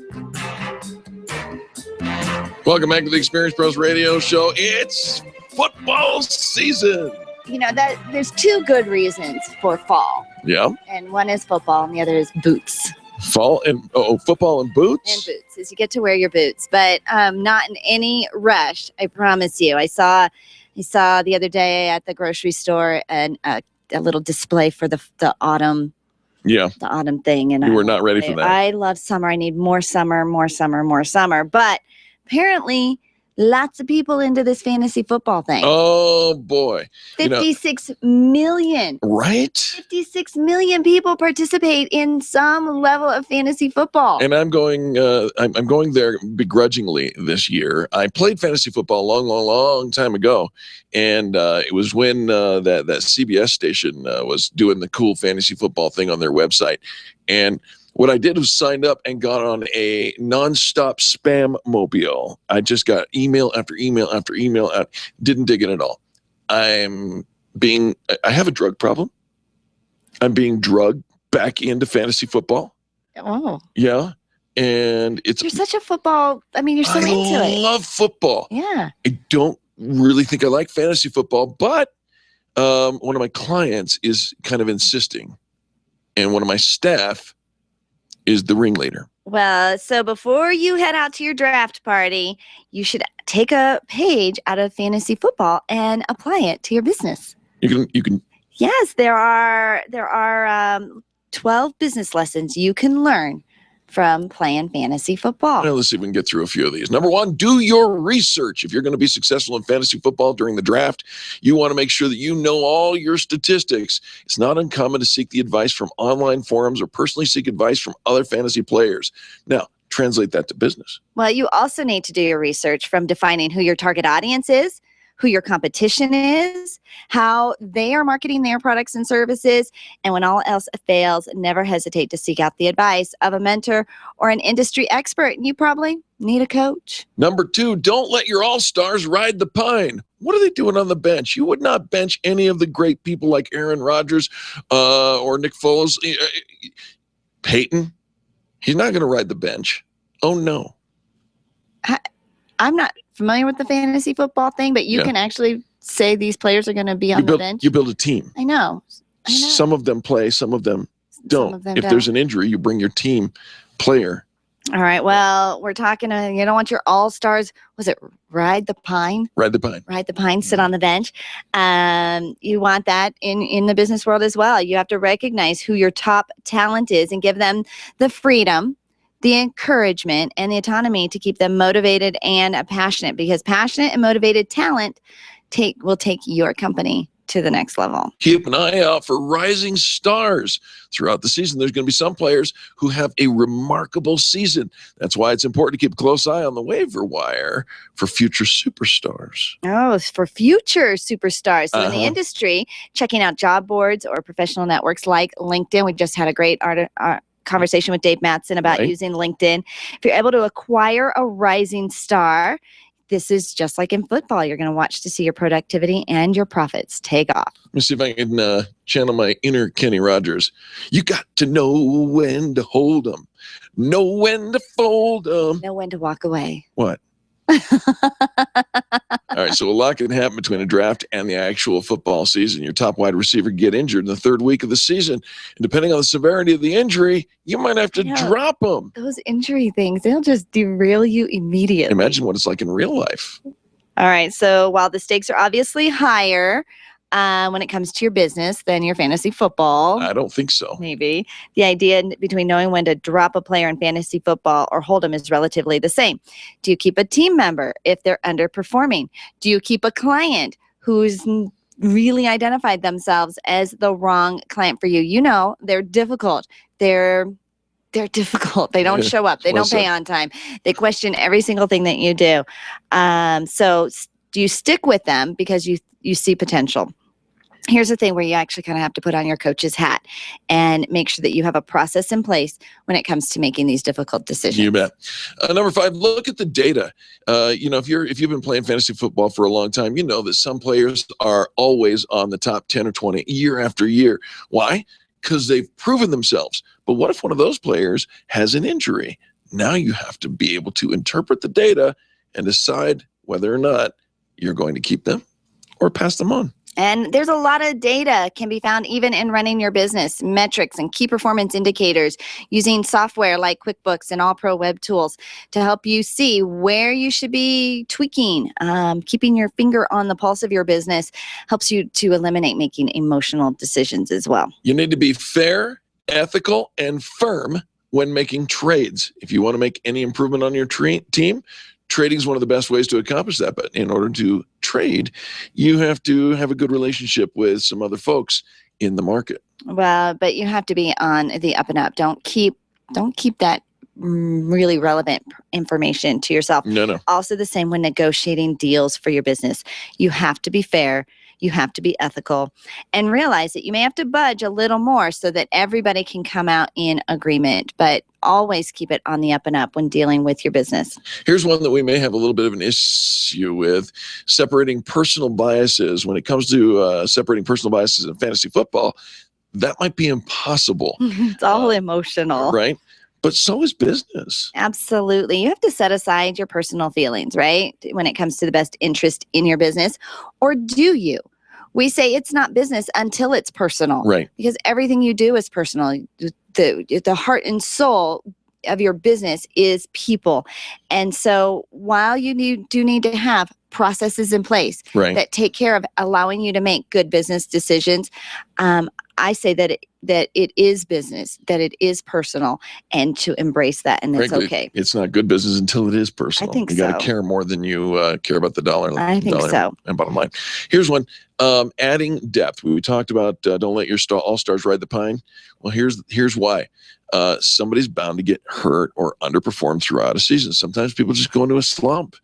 Welcome back to the Experience Pros Radio Show. It's football season. You know, that there's two good reasons for fall. Yeah. And one is football and the other is boots. Football and boots? And boots, as you get to wear your boots, but not in any rush, I promise you. I saw the other day at the grocery store a little display for the autumn. Yeah. The autumn thing. And you were not ready for that. I love summer. I need more summer. But apparently, lots of people into this fantasy football thing. Oh, boy. 56 million. Right? 56 million people participate in some level of fantasy football. And I'm going there begrudgingly this year. I played fantasy football a long, long, long time ago. And it was when that CBS station was doing the cool fantasy football thing on their website. And what I did was signed up and got on a nonstop spam mobile. I just got email after email after email. Didn't dig in at all. I have a drug problem. I'm being drugged back into fantasy football. Oh. Yeah. And you're such a football. I mean, you're so into it. I love football. Yeah. I don't really think I like fantasy football, but one of my clients is kind of insisting. And one of my staff is the ringleader. Well, so before you head out to your draft party, you should take a page out of fantasy football and apply it to your business. You can. Yes, there are 12 business lessons you can learn from playing fantasy football. Well, let's see if we can get through a few of these. Number one, do your research. If you're going to be successful in fantasy football during the draft, you want to make sure that you know all your statistics. It's not uncommon to seek the advice from online forums or personally seek advice from other fantasy players. Now, translate that to business. Well, you also need to do your research from defining who your target audience is, who your competition is, how they are marketing their products and services, and when all else fails, never hesitate to seek out the advice of a mentor or an industry expert. You probably need a coach. Number two, don't let your all-stars ride the pine. What are they doing on the bench? You would not bench any of the great people like Aaron Rodgers or Nick Foles. Peyton, he's not going to ride the bench. Oh, no. I'm not familiar with the fantasy football thing, but you can actually say these players are going to be on the bench. You build a team. I know. Some of them play, some of them don't. If there's an injury, you bring your team player. All right. Well, we're talking you don't want your all-stars. Was it ride the pine? Ride the pine. Ride the pine, sit on the bench. You want that in the business world as well. You have to recognize who your top talent is and give them the freedom, the encouragement, and the autonomy to keep them motivated and passionate, because passionate and motivated talent will take your company to the next level. Keep an eye out for rising stars throughout the season. There's going to be some players who have a remarkable season. That's why it's important to keep a close eye on the waiver wire for future superstars. Oh, for future superstars. So in the industry, checking out job boards or professional networks like LinkedIn. We just had a great conversation with Dave Mattson about using LinkedIn. If you're able to acquire a rising star, this is just like in football. You're going to watch to see your productivity and your profits take off. Let me see if I can channel my inner Kenny Rogers. You got to know when to hold them, know when to fold them, know when to walk away. What? All right, so a lot can happen between a draft and the actual football season. Your top wide receiver get injured in the third week of the season, and depending on the severity of the injury, you might have to drop them. Those injury things, they'll just derail you immediately. Imagine what it's like in real life. All right, so while the stakes are obviously higher when it comes to your business than your fantasy football. I don't think so. Maybe. The idea between knowing when to drop a player in fantasy football or hold them is relatively the same. Do you keep a team member if they're underperforming? Do you keep a client who's really identified themselves as the wrong client for you? You know, they're difficult. They're difficult. They don't show up. They don't pay on time. They question every single thing that you do. So do you stick with them because you see potential? Here's the thing where you actually kind of have to put on your coach's hat and make sure that you have a process in place when it comes to making these difficult decisions. You bet. Number 5, look at the data. If you've been playing fantasy football for a long time, you know that some players are always on the top 10 or 20 year after year. Why? Because they've proven themselves. But what if one of those players has an injury? Now you have to be able to interpret the data and decide whether or not you're going to keep them or pass them on. And there's a lot of data can be found even in running your business, metrics and key performance indicators, using software like QuickBooks and All Pro Web Tools to help you see where you should be tweaking. Keeping your finger on the pulse of your business helps you to eliminate making emotional decisions as well. You need to be fair, ethical, and firm when making trades. If you want to make any improvement on your team, trading is one of the best ways to accomplish that. But in order to trade, you have to have a good relationship with some other folks in the market. Well, but you have to be on the up and up. Don't keep that really relevant information to yourself. No. Also the same when negotiating deals for your business. You have to be fair. You have to be ethical and realize that you may have to budge a little more so that everybody can come out in agreement, but always keep it on the up and up when dealing with your business. Here's one that we may have a little bit of an issue with: separating personal biases. When it comes to separating personal biases in fantasy football, that might be impossible. It's all emotional. Right? But so is business. Absolutely. You have to set aside your personal feelings, right? When it comes to the best interest in your business. Or do you? We say it's not business until it's personal. Right. Because everything you do is personal. The heart and soul of your business is people. And so while you do need to have processes in place that take care of allowing you to make good business decisions, I say that it is business, that it is personal, and to embrace that, and it's okay. It's not good business until it is personal. I think you got to care more than you care about the dollar. I think so. And bottom line. Here's one: adding depth. We talked about don't let your all-stars ride the pine. Well, here's why. Somebody's bound to get hurt or underperform throughout a season. Sometimes people just go into a slump.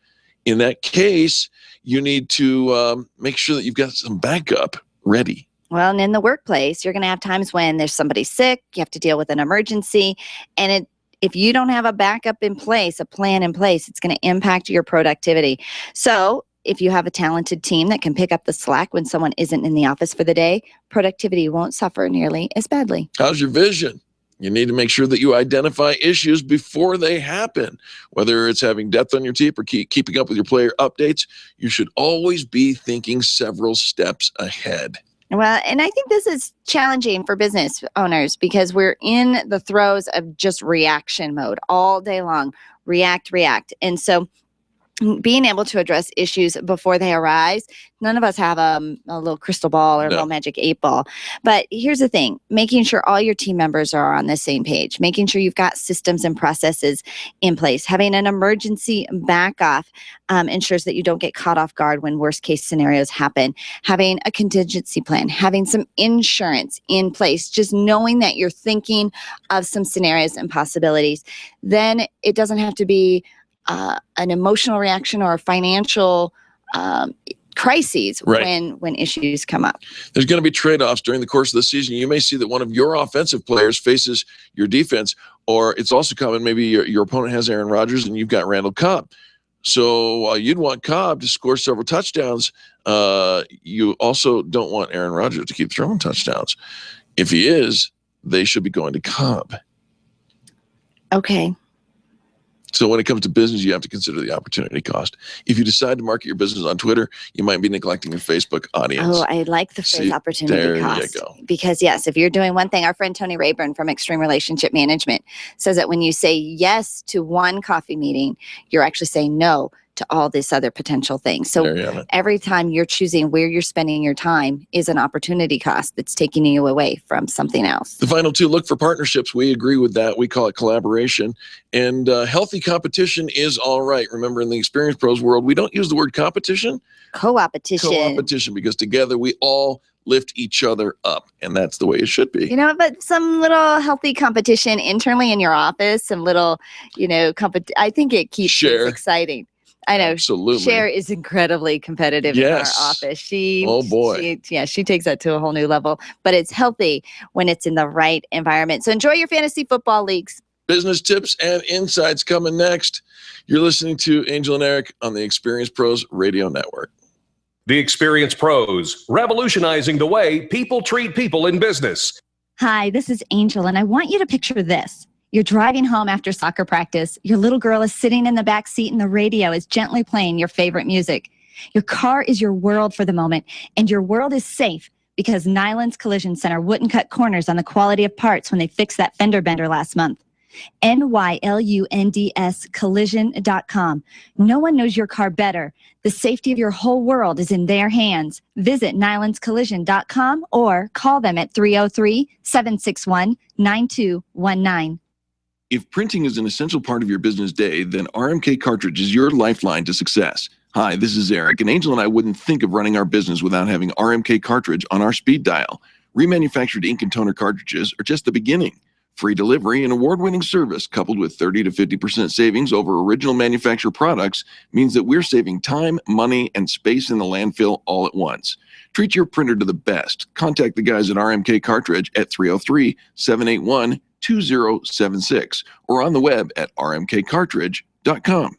In that case, you need to make sure that you've got some backup ready. Well, and in the workplace, you're going to have times when there's somebody sick, you have to deal with an emergency, and if you don't have a backup in place, a plan in place, it's going to impact your productivity. So if you have a talented team that can pick up the slack when someone isn't in the office for the day, productivity won't suffer nearly as badly. How's your vision? You need to make sure that you identify issues before they happen. Whether it's having depth on your team or keeping up with your player updates, you should always be thinking several steps ahead. Well, and I think this is challenging for business owners because we're in the throes of just reaction mode all day long. React. And so being able to address issues before they arise, none of us have a little crystal ball or a little magic 8 ball. But here's the thing, making sure all your team members are on the same page, making sure you've got systems and processes in place, having an emergency back off ensures that you don't get caught off guard when worst case scenarios happen, having a contingency plan, having some insurance in place, just knowing that you're thinking of some scenarios and possibilities. Then it doesn't have to be an emotional reaction or a financial crises when issues come up. There's going to be trade-offs during the course of the season. You may see that one of your offensive players faces your defense, or it's also common maybe your opponent has Aaron Rodgers and you've got Randall Cobb. So while you'd want Cobb to score several touchdowns, you also don't want Aaron Rodgers to keep throwing touchdowns. If he is, they should be going to Cobb. Okay. So when it comes to business, you have to consider the opportunity cost. If you decide to market your business on Twitter, you might be neglecting your Facebook audience. Oh, I like the phrase opportunity cost. There you go. Because yes, if you're doing one thing, our friend Tony Rayburn from Extreme Relationship Management says that when you say yes to one coffee meeting, you're actually saying no to all this other potential things. So every time you're choosing where you're spending your time is an opportunity cost that's taking you away from something else. The final two, look for partnerships. We agree with that. We call it collaboration. And healthy competition is all right. Remember, in the Experience Pros world, we don't use the word competition. Co-opetition. Co-opetition, because together we all lift each other up. And that's the way it should be. You know, but some little healthy competition internally in your office, some little, I think it keeps things exciting. I know. Absolutely. Cher is incredibly competitive in our office. She takes that to a whole new level. But it's healthy when it's in the right environment. So enjoy your fantasy football leagues. Business tips and insights coming next. You're listening to Angel and Eric on the Experience Pros Radio Network. The Experience Pros, revolutionizing the way people treat people in business. Hi, this is Angel, and I want you to picture this. You're driving home after soccer practice. Your little girl is sitting in the back seat and the radio is gently playing your favorite music. Your car is your world for the moment, and your world is safe because Nyland's Collision Center wouldn't cut corners on the quality of parts when they fixed that fender bender last month. NYLUNDS collision.com. No one knows your car better. The safety of your whole world is in their hands. Visit nylandscollision.com or call them at 303-761-9219. If printing is an essential part of your business day, then RMK Cartridge is your lifeline to success. Hi, this is Eric, and Angel and I wouldn't think of running our business without having RMK Cartridge on our speed dial. Remanufactured ink and toner cartridges are just the beginning. Free delivery and award-winning service coupled with 30 to 50% savings over original manufacturer products means that we're saving time, money, and space in the landfill all at once. Treat your printer to the best. Contact the guys at RMK Cartridge at 303-781-2076 or on the web at rmkcartridge.com.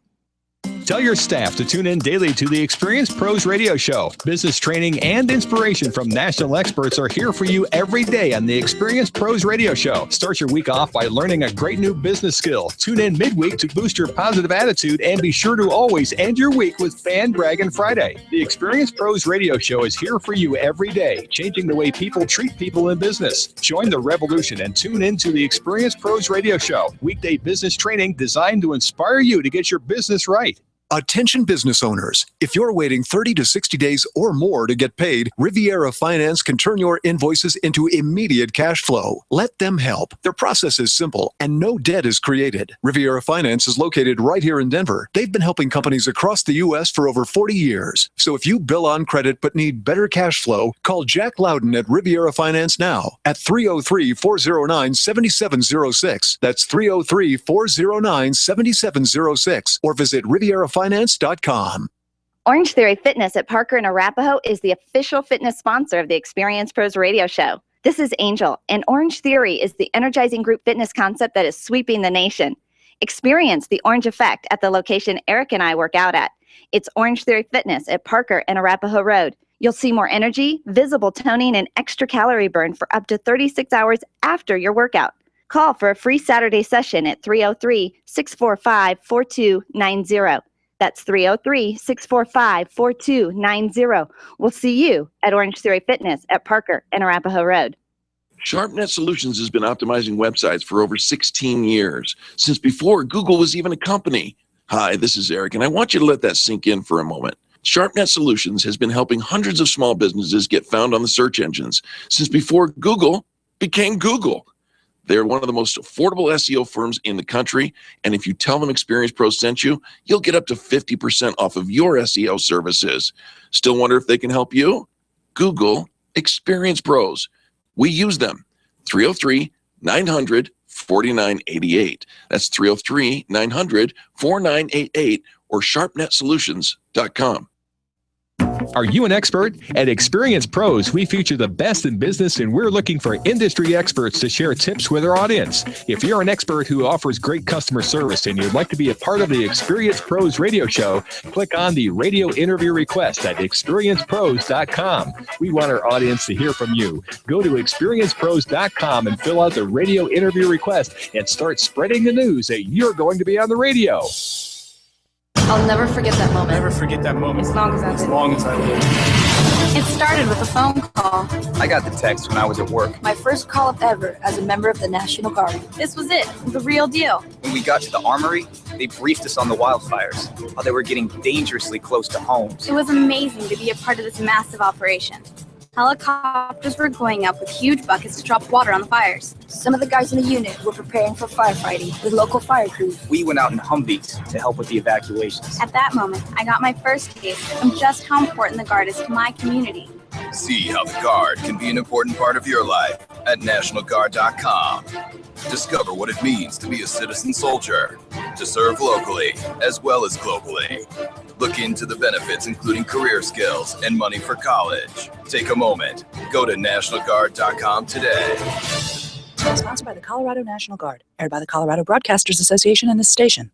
Tell your staff to tune in daily to the Experience Pros Radio Show. Business training and inspiration from national experts are here for you every day on the Experience Pros Radio Show. Start your week off by learning a great new business skill. Tune in midweek to boost your positive attitude and be sure to always end your week with Braggin Friday. The Experience Pros Radio Show is here for you every day, changing the way people treat people in business. Join the revolution and tune in to the Experience Pros Radio Show. Weekday business training designed to inspire you to get your business right. Attention business owners. If you're waiting 30 to 60 days or more to get paid, Riviera Finance can turn your invoices into immediate cash flow. Let them help. Their process is simple and no debt is created. Riviera Finance is located right here in Denver. They've been helping companies across the U.S. for over 40 years. So if you bill on credit but need better cash flow, call Jack Loudon at Riviera Finance now at 303-409-7706. That's 303-409-7706 or visit RivieraFinance.com. Orange Theory Fitness at Parker and Arapahoe is the official fitness sponsor of the Experience Pros Radio Show. This is Angel, and Orange Theory is the energizing group fitness concept that is sweeping the nation. Experience the orange effect at the location Eric and I work out at. It's Orange Theory Fitness at Parker and Arapahoe Road. You'll see more energy, visible toning, and extra calorie burn for up to 36 hours after your workout. Call for a free Saturday session at 303-645-4290. That's 303-645-4290. We'll see you at Orange Theory Fitness at Parker and Arapahoe Road. SharpNet Solutions has been optimizing websites for over 16 years, since before Google was even a company. Hi, this is Eric, and I want you to let that sink in for a moment. SharpNet Solutions has been helping hundreds of small businesses get found on the search engines since before Google became Google. They're one of the most affordable SEO firms in the country, and if you tell them Experience Pros sent you, you'll get up to 50% off of your SEO services. Still wonder if they can help you? Google Experience Pros. We use them. 303-900-4988. That's 303-900-4988 or sharpnetsolutions.com. Are you an expert? At Experience Pros, we feature the best in business, and we're looking for industry experts to share tips with our audience. If you're an expert who offers great customer service and you'd like to be a part of the Experience Pros radio show, click on the radio interview request at experiencepros.com. We want our audience to hear from you. Go to experiencepros.com and fill out the radio interview request and start spreading the news that you're going to be on the radio. I'll never forget that moment. Never forget that moment. As long as I live. It started with a phone call. I got the text when I was at work. My first call up ever as a member of the National Guard. This was it, the real deal. When we got to the armory, they briefed us on the wildfires, how they were getting dangerously close to homes. It was amazing to be a part of this massive operation. Helicopters were going up with huge buckets to drop water on the fires. Some of the guys in the unit were preparing for firefighting with local fire crews. We went out in Humvees to help with the evacuations. At that moment, I got my first taste of just how important the Guard is to my community. See how the Guard can be an important part of your life at NationalGuard.com. Discover what it means to be a citizen soldier, to serve locally as well as globally. Look into the benefits, including career skills and money for college. Take a moment. Go to NationalGuard.com today. Sponsored by the Colorado National Guard. Aired by the Colorado Broadcasters Association and this station.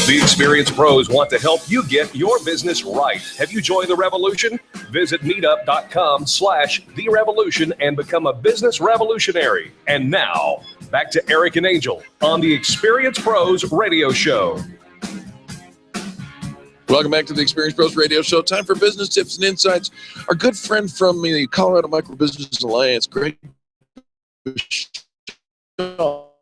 The Experience Pros want to help you get your business right. Have you joined the revolution? Visit meetup.com/therevolution and become a business revolutionary. And now, back to Eric and Angel on the Experience Pros Radio Show. Welcome back to the Experience Pros Radio Show. Time for business tips and insights. Our good friend from the Colorado Micro Business Alliance, Greg, what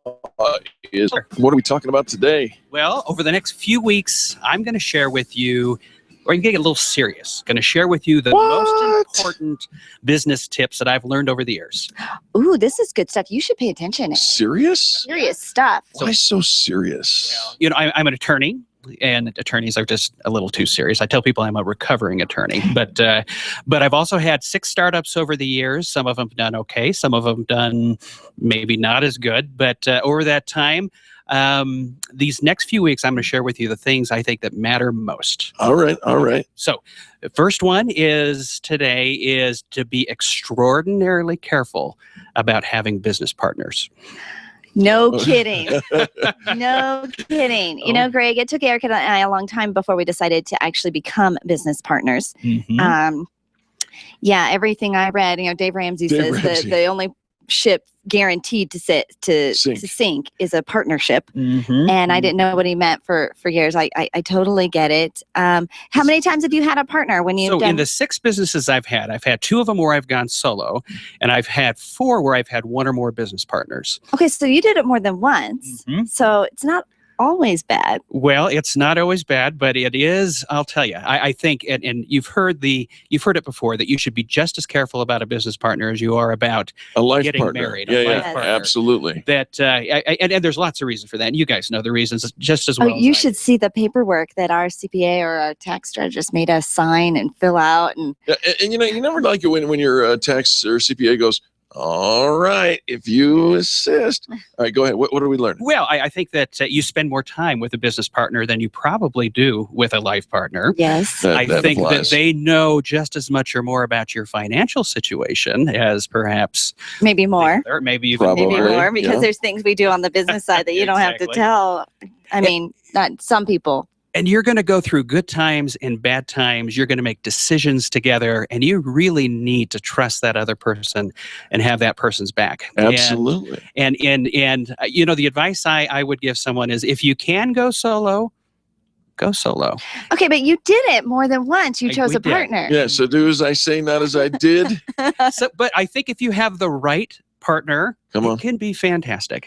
are we talking about today? Well, over the next few weeks, I'm going to share with you, or you can get a little serious, going to share with you the most important business tips that I've learned over the years. Ooh, this is good stuff. You should pay attention. Serious? Serious stuff. Why so serious? You know, I'm an attorney. And attorneys are just a little too serious. I tell people I'm a recovering attorney, but I've also had 6 startups over the years. Some of them done okay, some of them done maybe not as good. But over that time, these next few weeks, I'm going to share with you the things I think that matter most. All right. So the first one today is to be extraordinarily careful about having business partners. No kidding. No kidding. You know, Greg, it took Eric and I a long time before we decided to actually become business partners. Mm-hmm. Everything I read, Dave Ramsey says that the only ship guaranteed to sink is a partnership. Mm-hmm. And I didn't know what he meant for years. I totally get it. How many times have you had a partner when you've in the 6 businesses I've had 2 of them where I've gone solo, and I've had 4 where I've had 1 or more business partners. Okay, so you did it more than once. Mm-hmm. So it's not always bad. Well, it's not always bad, but it is. I'll tell you. I think, and you've heard it before, that you should be just as careful about a business partner as you are about a life getting partner. married. Absolutely. That and there's lots of reasons for that. And you guys know the reasons just as well. You should see the paperwork that our CPA or our tax strategist made us sign and fill out. And you never like it when your tax or CPA goes, all right, if you insist. All right, go ahead. What are we learning? Well, I think that you spend more time with a business partner than you probably do with a life partner. Yes. I think that they know just as much or more about your financial situation as perhaps maybe more. Or maybe even more, because there's things we do on the business side that you don't have to tell. I mean, not some people. And you're going to go through good times and bad times. You're going to make decisions together, and you really need to trust that other person and have that person's back. Absolutely. And the advice I would give someone is, if you can go solo, go solo. Okay, but you did it more than once. You chose a partner. Yeah, so do as I say, not as I did. But I think if you have the right partner, it can be fantastic.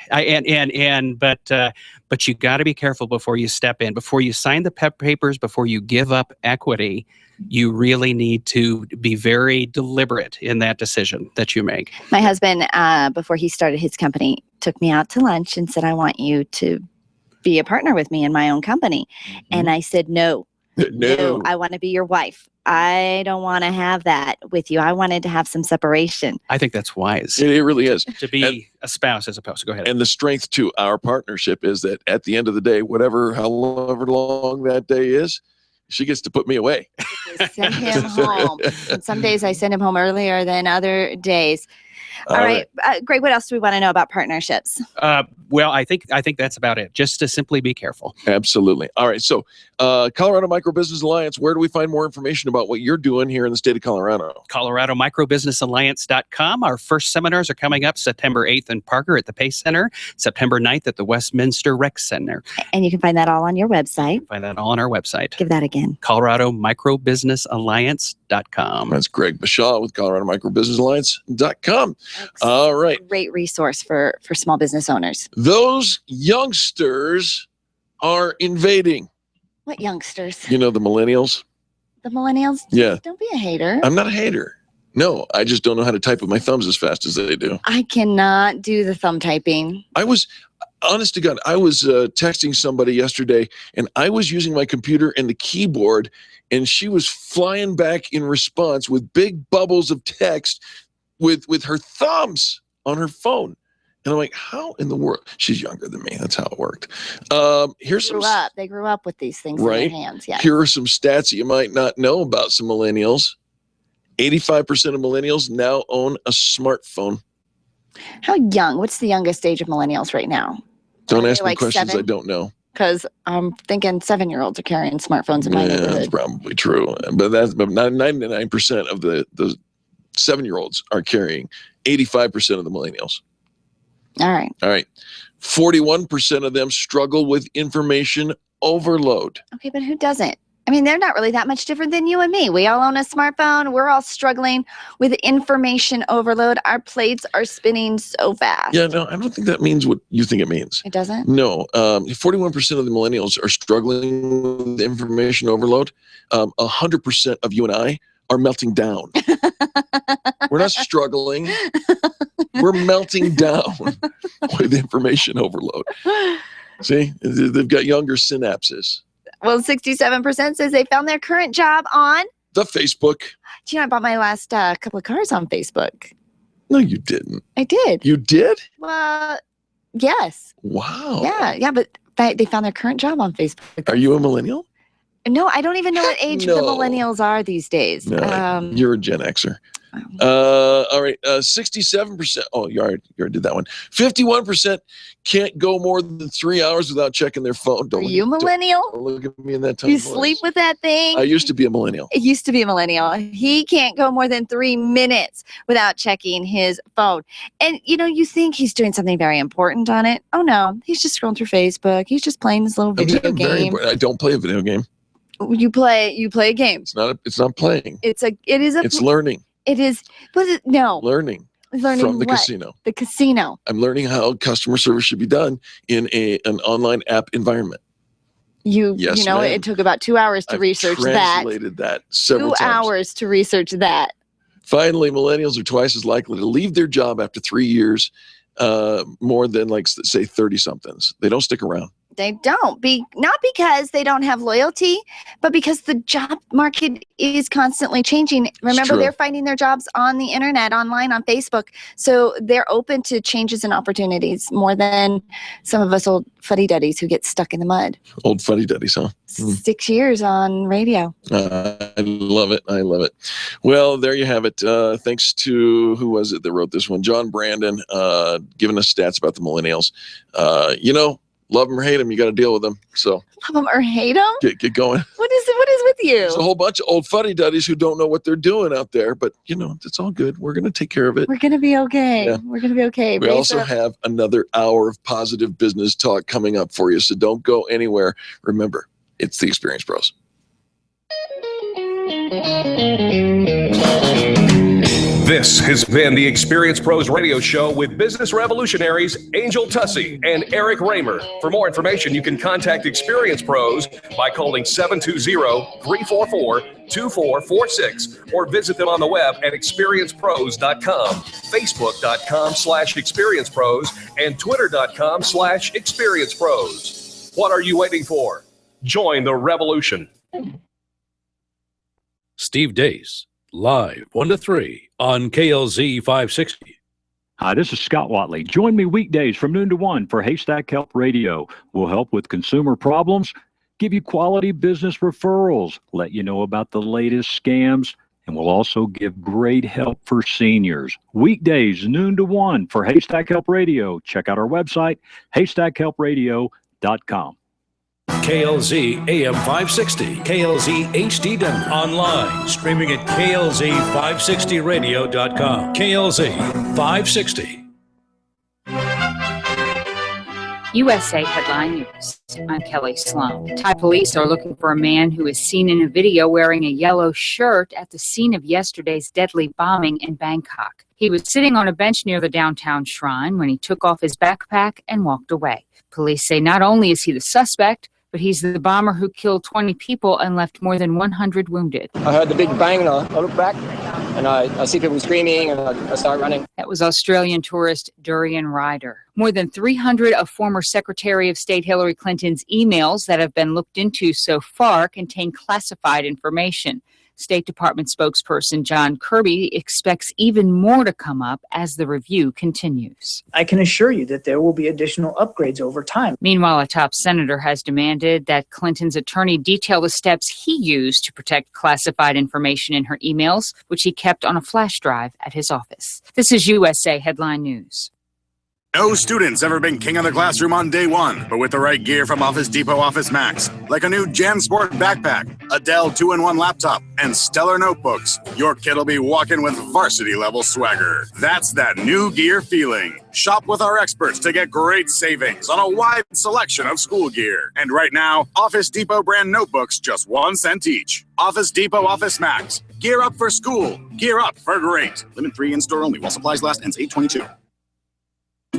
But you got to be careful before you step in, before you sign the papers, before you give up equity. You really need to be very deliberate in that decision that you make. My husband, before he started his company, took me out to lunch and said, I want you to be a partner with me in my own company. Mm-hmm. And I said, no, I want to be your wife. I don't want to have that with you. I wanted to have some separation. I think that's wise. It really is. To be a spouse as opposed to, go ahead. And the strength to our partnership is that at the end of the day, however long that day is, she gets to put me away. Send him home. And some days I send him home earlier than other days. All right. Greg, what else do we want to know about partnerships? Well, I think that's about it. Just to simply be careful. Absolutely. All right. So Colorado Micro Business Alliance, where do we find more information about what you're doing here in the state of Colorado? ColoradoMicroBusinessAlliance.com. Our first seminars are coming up September 8th in Parker at the Pace Center, September 9th at the Westminster Rec Center. And you can find that all on your website. Find that all on our website. Give that again. ColoradoMicroBusinessAlliance.com. That's Greg Bashaw with ColoradoMicroBusinessAlliance.com. All right. Great resource for small business owners. Those youngsters are invading. What youngsters? You know, the millennials. The millennials? Yeah. Don't be a hater. I'm not a hater. No, I just don't know how to type with my thumbs as fast as they do. I cannot do the thumb typing. Honest to God, I was texting somebody yesterday, and I was using my computer and the keyboard, and she was flying back in response with big bubbles of text with her thumbs on her phone. And I'm like, how in the world? She's younger than me. That's how it worked. They grew up with these things in their hands. Yeah. Here are some stats you might not know about some millennials. 85% of millennials now own a smartphone. How young? What's the youngest age of millennials right now? Don't ask me questions 7? I don't know. because I'm thinking 7-year-olds are carrying smartphones in my That's neighborhood. probably true. But 99% of the 7-year-olds are carrying 85% of the millennials. All right. 41% of them struggle with information overload. Okay, but who doesn't? I mean, they're not really that much different than you and me. We all own a smartphone. We're all struggling with information overload. Our plates are spinning so fast. Yeah, no, I don't think that means what you think it means. It doesn't? No. 41% of the millennials are struggling with information overload. 100% of you and I are melting down. We're not struggling. We're melting down with information overload. See, they've got younger synapses. Well, 67% says they found their current job on the Facebook. Do you know, I bought my last couple of cars on Facebook. No, you didn't. I did. You did? Well, yes. Wow. Yeah, but they found their current job on Facebook. Are you a millennial? No, I don't even know what age the millennials are these days. No, you're a Gen Xer. All right, 67%. Oh, you already did that one. 51% can't go more than 3 hours without checking their phone. Are you millennial? Don't look at me in that time. You sleep with that thing? I used to be a millennial. It used to be a millennial. He can't go more than 3 minutes without checking his phone. And, you think he's doing something very important on it. Oh, no. He's just scrolling through Facebook. He's just playing this little video game. I don't play a video game. You play a game. It's not playing. It's learning. It is. Was it? No. Learning from the casino. The casino. I'm learning how customer service should be done in an online app environment. Yes, ma'am. It took about 2 hours to research that. Translated that several 2 times. hours to research that. Finally, millennials are twice as likely to leave their job after 3 years, more than say 30-somethings. They don't stick around. They don't not because they don't have loyalty, but because the job market is constantly changing. Remember, they're finding their jobs on the internet, online, on Facebook. So they're open to changes and opportunities more than some of us old fuddy-duddies who get stuck in the mud. Old fuddy-duddies, huh? 6 years on radio. I love it. Well, there you have it. Thanks to, who was it that wrote this one? John Brandon, giving us stats about the millennials. Love them or hate them, you got to deal with them. So love them or hate them? Get going. What is with you? There's a whole bunch of old fuddy-duddies who don't know what they're doing out there, but it's all good. We're going to take care of it. We're going to be okay. Yeah. We're going to be okay. We also have another hour of positive business talk coming up for you, so don't go anywhere. Remember, it's the Experience Pros. This has been the Experience Pros Radio Show with business revolutionaries Angel Tussey and Eric Raymer. For more information, you can contact Experience Pros by calling 720-344-2446 or visit them on the web at experiencepros.com, facebook.com/experiencepros, and twitter.com/experiencepros. What are you waiting for? Join the revolution. Steve Dace, live 1 to 3 on KLZ 560. Hi, this is Scott Watley. Join me weekdays from noon to 1 for Haystack Help Radio. We'll help with consumer problems, give you quality business referrals, let you know about the latest scams, and we'll also give great help for seniors. Weekdays, noon to 1 for Haystack Help Radio. Check out our website, haystackhelpradio.com. KLZ AM 560, KLZ HD Denver. Online, streaming at KLZ560radio.com. KLZ 560. USA Headline News. I'm Kelly Sloan. Thai police are looking for a man who is seen in a video wearing a yellow shirt at the scene of yesterday's deadly bombing in Bangkok. He was sitting on a bench near the downtown shrine when he took off his backpack and walked away. Police say not only is he the suspect, but he's the bomber who killed 20 people and left more than 100 wounded. I heard the big bang and I looked back and I see people screaming and I start running. That was Australian tourist Durian Ryder. More than 300 of former Secretary of State Hillary Clinton's emails that have been looked into so far contain classified information. State Department spokesperson John Kirby expects even more to come up as the review continues. I can assure you that there will be additional upgrades over time. Meanwhile, a top senator has demanded that Clinton's attorney detail the steps he used to protect classified information in her emails, which he kept on a flash drive at his office. This is USA Headline News. No student's ever been king of the classroom on day one, but with the right gear from Office Depot Office Max, like a new JanSport backpack, a Dell 2-in-1 laptop, and stellar notebooks, your kid will be walking with varsity-level swagger. That's that new gear feeling. Shop with our experts to get great savings on a wide selection of school gear. And right now, Office Depot brand notebooks just 1 cent each. Office Depot Office Max. Gear up for school. Gear up for great. Limit 3 in-store only while supplies last. Ends 8/22.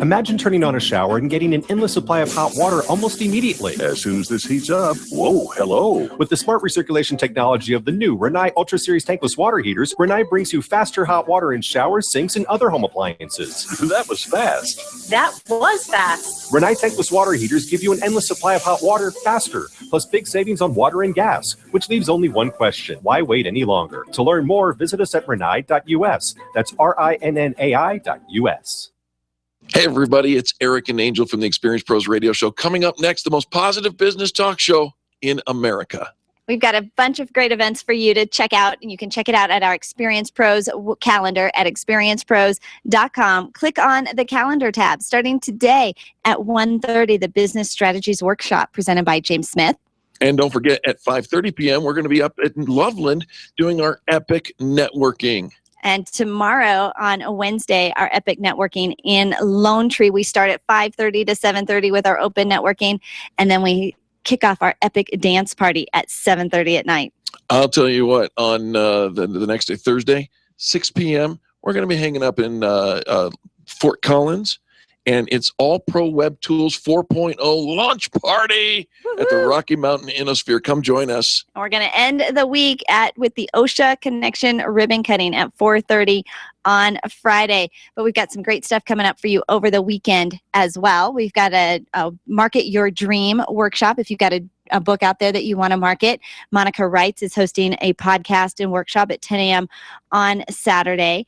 Imagine turning on a shower and getting an endless supply of hot water almost immediately. As soon as this heats up, whoa, hello. With the smart recirculation technology of the new Rinnai Ultra Series tankless water heaters, Rinnai brings you faster hot water in showers, sinks, and other home appliances. That was fast. That was fast. Rinnai tankless water heaters give you an endless supply of hot water faster, plus big savings on water and gas, which leaves only one question. Why wait any longer? To learn more, visit us at rinnai.us. That's RINNAI.us. Hey, everybody, it's Eric and Angel from the Experience Pros Radio Show. Coming up next, the most positive business talk show in America. We've got a bunch of great events for you to check out, and you can check it out at our Experience Pros calendar at experiencepros.com. Click on the calendar tab. Starting today at 1:30, the Business Strategies Workshop presented by James Smith. And don't forget, at 5:30 p.m., we're going to be up at Loveland doing our Epic Networking. And tomorrow on a Wednesday, our Epic Networking in Lone Tree. We start at 5:30 to 7:30 with our open networking, and then we kick off our Epic Dance Party at 7:30 at night. I'll tell you what, on the next day, Thursday, 6 p.m., we're going to be hanging up in Fort Collins, and it's All Pro Web Tools 4.0 launch party at the Rocky Mountain Innosphere. Come join us. We're going to end the week with the OSHA Connection ribbon cutting at 4:30 on Friday. But we've got some great stuff coming up for you over the weekend as well. We've got a Market Your Dream workshop. If you've got a book out there that you want to market, Monica Wrights is hosting a podcast and workshop at 10 a.m. on Saturday.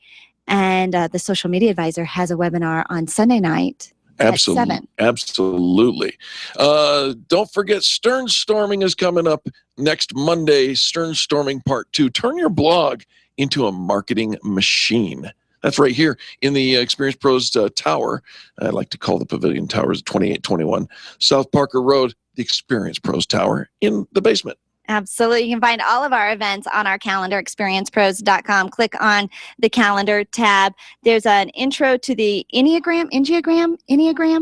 And the Social Media Advisor has a webinar on Sunday night at 7. Absolutely. Don't forget, Stern Storming is coming up next Monday, Stern Storming Part 2. Turn your blog into a marketing machine. That's right here in the Experience Pros Tower. I like to call the Pavilion Towers 2821 South Parker Road, the Experience Pros Tower in the basement. Absolutely. You can find all of our events on our calendar, experiencepros.com. Click on the calendar tab. There's an intro to the Enneagram?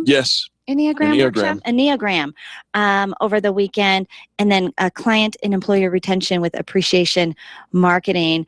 Yes. Enneagram over the weekend, and then a client and employer retention with appreciation marketing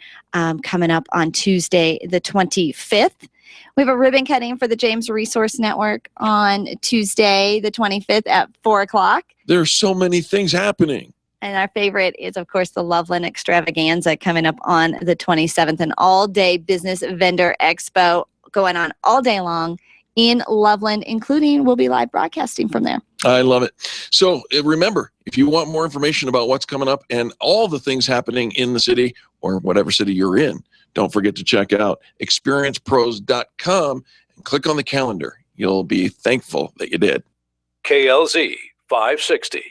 coming up on Tuesday, the 25th. We have a ribbon cutting for the James Resource Network on Tuesday, the 25th at 4 o'clock. There's so many things happening. And our favorite is, of course, the Loveland Extravaganza coming up on the 27th, an all-day business vendor expo going on all day long in Loveland, including we'll be live broadcasting from there. I love it. So remember, if you want more information about what's coming up and all the things happening in the city or whatever city you're in, don't forget to check out experiencepros.com and click on the calendar. You'll be thankful that you did. KLZ 560.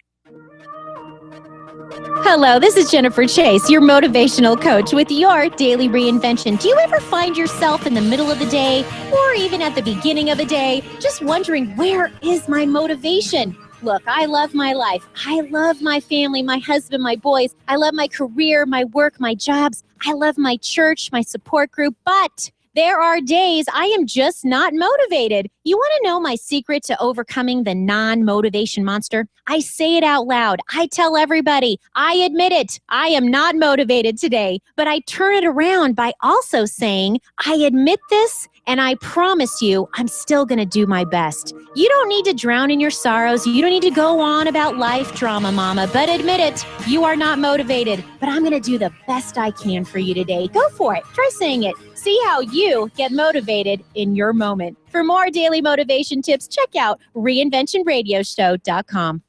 Hello, this is Jennifer Chase, your motivational coach with your daily reinvention. Do you ever find yourself in the middle of the day or even at the beginning of the day just wondering, where is my motivation? Look, I love my life. I love my family, my husband, my boys. I love my career, my work, my jobs. I love my church, my support group, but there are days I am just not motivated. You want to know my secret to overcoming the non-motivation monster? I say it out loud. I tell everybody. I admit it. I am not motivated today. But I turn it around by also saying, I admit this, and I promise you, I'm still going to do my best. You don't need to drown in your sorrows. You don't need to go on about life drama, mama, but admit it. You are not motivated, but I'm going to do the best I can for you today. Go for it. Try saying it. See how you get motivated in your moment. For more daily motivation tips, check out reinventionradioshow.com.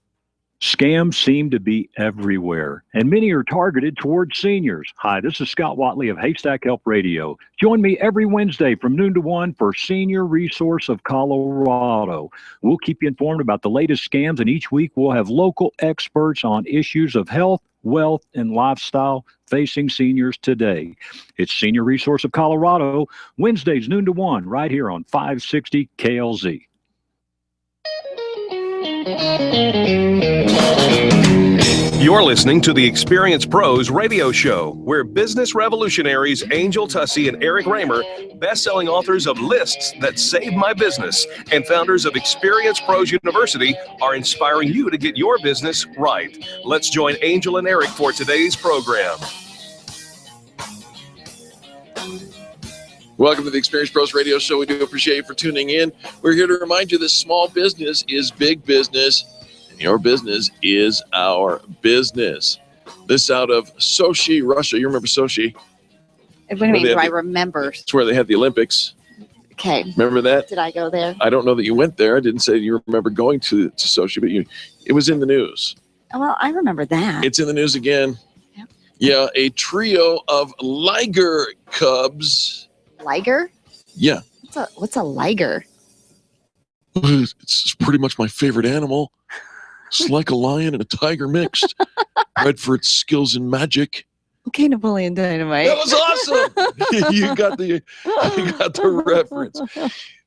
Scams seem to be everywhere, and many are targeted towards seniors. Hi, this is Scott Watley of Haystack Help Radio. Join me every Wednesday from noon to 1 for Senior Resource of Colorado. We'll keep you informed about the latest scams, and each week we'll have local experts on issues of health, wealth, and lifestyle facing seniors today. It's Senior Resource of Colorado, Wednesdays noon to 1, right here on 560 KLZ. You're listening to the Experience Pros radio show, where business revolutionaries Angel Tussey and Eric Raymer, best-selling authors of Lists That Saved My Business and founders of Experience Pros University, are inspiring you to get your business right. Let's join Angel and Eric for today's program. Welcome to the Experience Pros Radio Show. We do appreciate you for tuning in. We're here to remind you that small business is big business, and your business is our business. This out of Sochi, Russia. You remember Sochi? What do you mean, do I remember? It's where they had the Olympics. Okay. Remember that? Did I go there? I don't know that you went there. I didn't say you remember going to Sochi, but it was in the news. Well, I remember that. It's in the news again. Yep. Yeah, a trio of liger cubs. Liger? Yeah. What's a liger? It's pretty much my favorite animal. It's like a lion and a tiger mixed. Bred for its skills in magic. Okay, Napoleon Dynamite. That was awesome. You got the reference.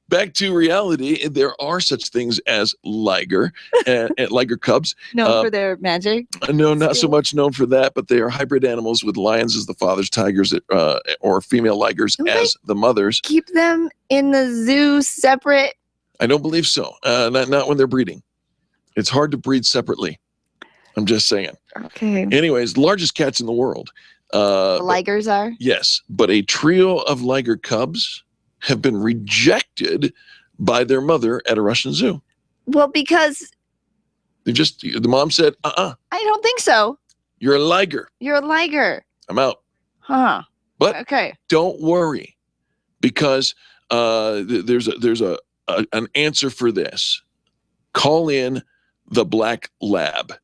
Back to reality. There are such things as liger and liger cubs. Known for their magic? No, not so much known for that, but they are hybrid animals with lions as the fathers, tigers or female ligers as the mothers. Keep them in the zoo separate? I don't believe so. Not when they're breeding. It's hard to breed separately. I'm just saying. Okay. Anyways, largest cats in the world. The ligers are? Yes, but a trio of liger cubs have been rejected by their mother at a Russian zoo. Well, because the mom said, I don't think so. You're a liger. You're a liger. I'm out. Huh. But okay. Don't worry, because there's an answer for this. Call in the black lab.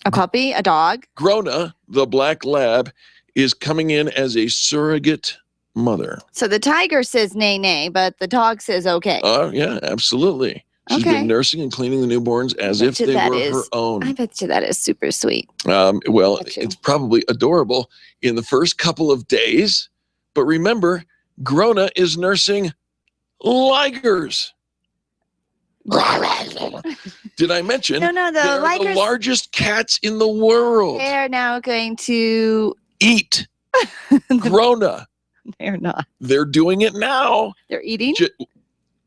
A puppy, a dog. Grona, the black lab, is coming in as a surrogate mother. So the tiger says nay, nay, but the dog says okay. Yeah, absolutely. She's been nursing and cleaning the newborns as if they were her own. I bet you that is super sweet. Well, it's probably adorable in the first couple of days. But remember, Grona is nursing ligers. Did I mention? No, the ligers, the largest cats in the world. They're now going to eat Grona. They're not. They're doing it now. They're eating?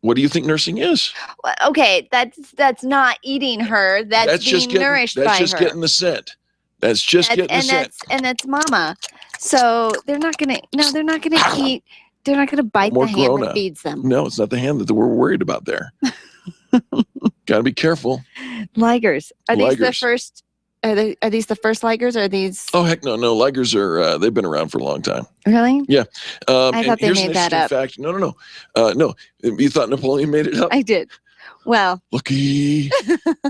What do you think nursing is? Well, okay, that's not eating her. That's being nourished by her. That's just getting the scent. That's just getting the scent. And that's mama. So they're not gonna eat. They're not gonna bite the hand Grona. that feeds them. No, it's not the hand that we're worried about there. Got to be careful. Ligers. Are these the first? Are these the first ligers? Or are these? Oh heck no! Ligers are they've been around for a long time. Really? Yeah. I thought they made that up. Fact. No. You thought Napoleon made it up? I did. Well. Lucky.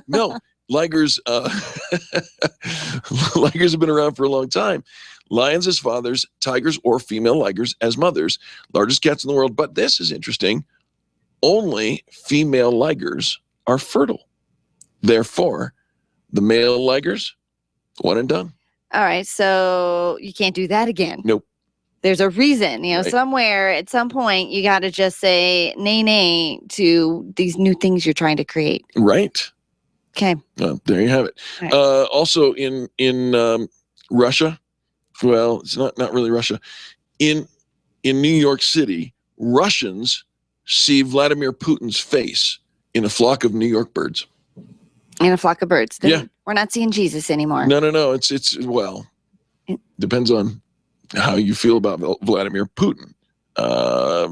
No, ligers. Ligers have been around for a long time. Lions as fathers, tigers or female ligers as mothers. Largest cats in the world. But this is interesting. Only female ligers are fertile. Therefore, the male ligers, one and done. All right, so you can't do that again. Nope. There's a reason, somewhere at some point you got to just say nay, nay to these new things you're trying to create. Right. Okay. There you have it. Right. Also in Russia, well, it's not really Russia. In New York City, Russians see Vladimir Putin's face in a flock of New York birds. In a flock of birds. Yeah. We're not seeing Jesus anymore. No. It's depends on how you feel about Vladimir Putin,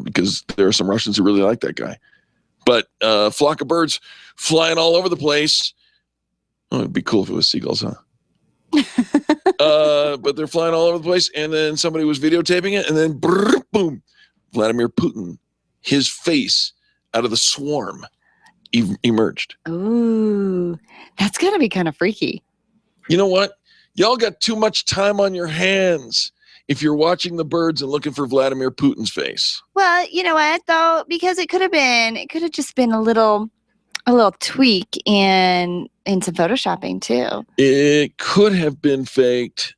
because there are some Russians who really like that guy. But flock of birds flying all over the place. Oh, it'd be cool if it was seagulls, huh? But they're flying all over the place, and then somebody was videotaping it, and then boom, Vladimir Putin, his face out of the swarm emerged. Ooh, that's gonna be kind of freaky. You know what? Y'all got too much time on your hands if you're watching the birds and looking for Vladimir Putin's face. Well, you know what though, because it could have just been a little tweak in some photoshopping too. It could have been faked,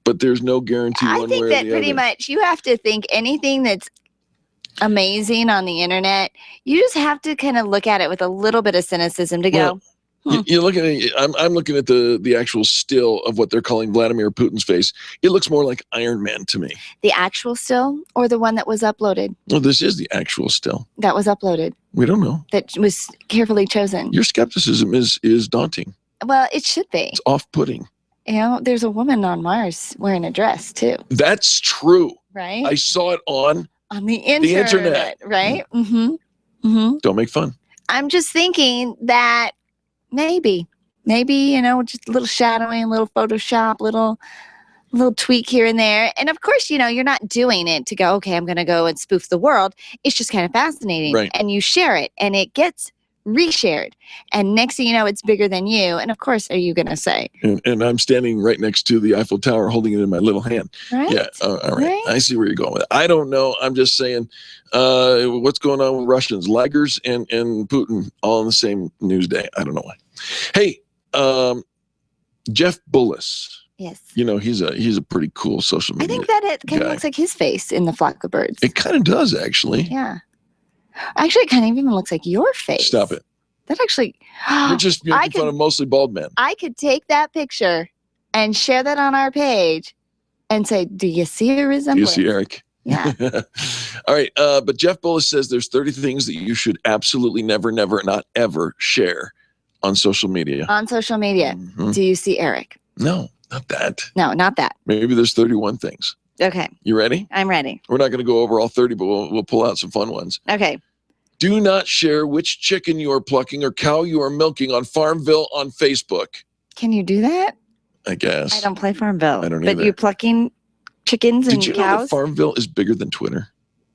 but there's no guarantee one way or the other. I think that pretty much you have to think anything that's amazing on the internet, you just have to kind of look at it with a little bit of cynicism to go, You're looking at. I'm looking at the actual still of what they're calling Vladimir Putin's face. It looks more like Iron Man to me. The actual still or the one that was uploaded? Well, this is the actual still. That was uploaded. We don't know. That was carefully chosen. Your skepticism is daunting. Well, it should be. It's off-putting. You know, there's a woman on Mars wearing a dress too. That's true. Right. I saw it on the internet. Right. Mm-hmm. Mm-hmm. Don't make fun. I'm just thinking that maybe, just a little shadowing, a little Photoshop, little tweak here and there. And of course, you're not doing it to go, okay, I'm going to go and spoof the world. It's just kind of fascinating. Right. And you share it and it gets reshared. And next thing you know, it's bigger than you. And of course, are you going to say? And I'm standing right next to the Eiffel Tower holding it in my little hand. Right. Yeah. All right. Right. I see where you're going with it. I don't know. I'm just saying what's going on with Russians, Lagers and Putin all on the same news day. I don't know why. Hey, Jeff Bullis. Yes. He's a pretty cool social media I think that it kind of guy. looks like his face in the flock of birds. It kind of does, actually. Yeah. Actually, it kind of even looks like your face. Stop it. That actually. You're just making fun of mostly bald men. I could take that picture and share that on our page and say, do you see a resemblance? You see Eric? Yeah. All right. But Jeff Bullis says there's 30 things that you should absolutely never, not ever share on social media. On social media. Mhm. Do you see Eric? No, not that. No, not that. Maybe there's 31 things. Okay. You ready? I'm ready. We're not going to go over all 30, but we'll pull out some fun ones. Okay. Do not share which chicken you are plucking or cow you are milking on Farmville on Facebook. Can you do that? I guess. I don't play Farmville. I don't But either. you're plucking chickens and Did you know that cows? Farmville is bigger than Twitter?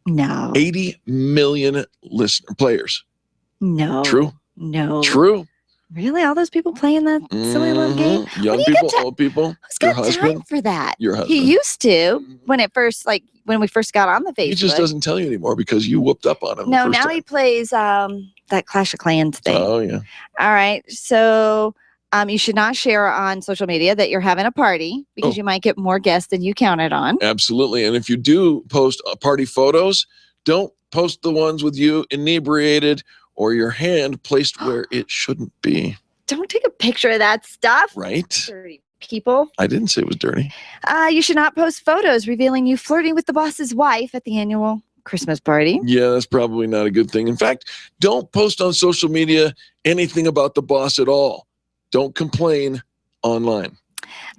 No. 80 million players. No. True? No. True? Really? All those people playing that silly little game? Young What do you people, got old people, Who's your got husband. time for that? Your husband. He used to when we first got on the Facebook. He just doesn't tell you anymore because you whooped up on him. No, the first now time. he plays that Clash of Clans thing. Oh, yeah. All right. So you should not share on social media that you're having a party because you might get more guests than you counted on. Absolutely. And if you do post party photos, don't post the ones with you inebriated or your hand placed where it shouldn't be. Don't take a picture of that stuff. Right? Dirty people. I didn't say it was dirty. You should not post photos revealing you flirting with the boss's wife at the annual Christmas party. Yeah, that's probably not a good thing. In fact, don't post on social media anything about the boss at all. Don't complain online.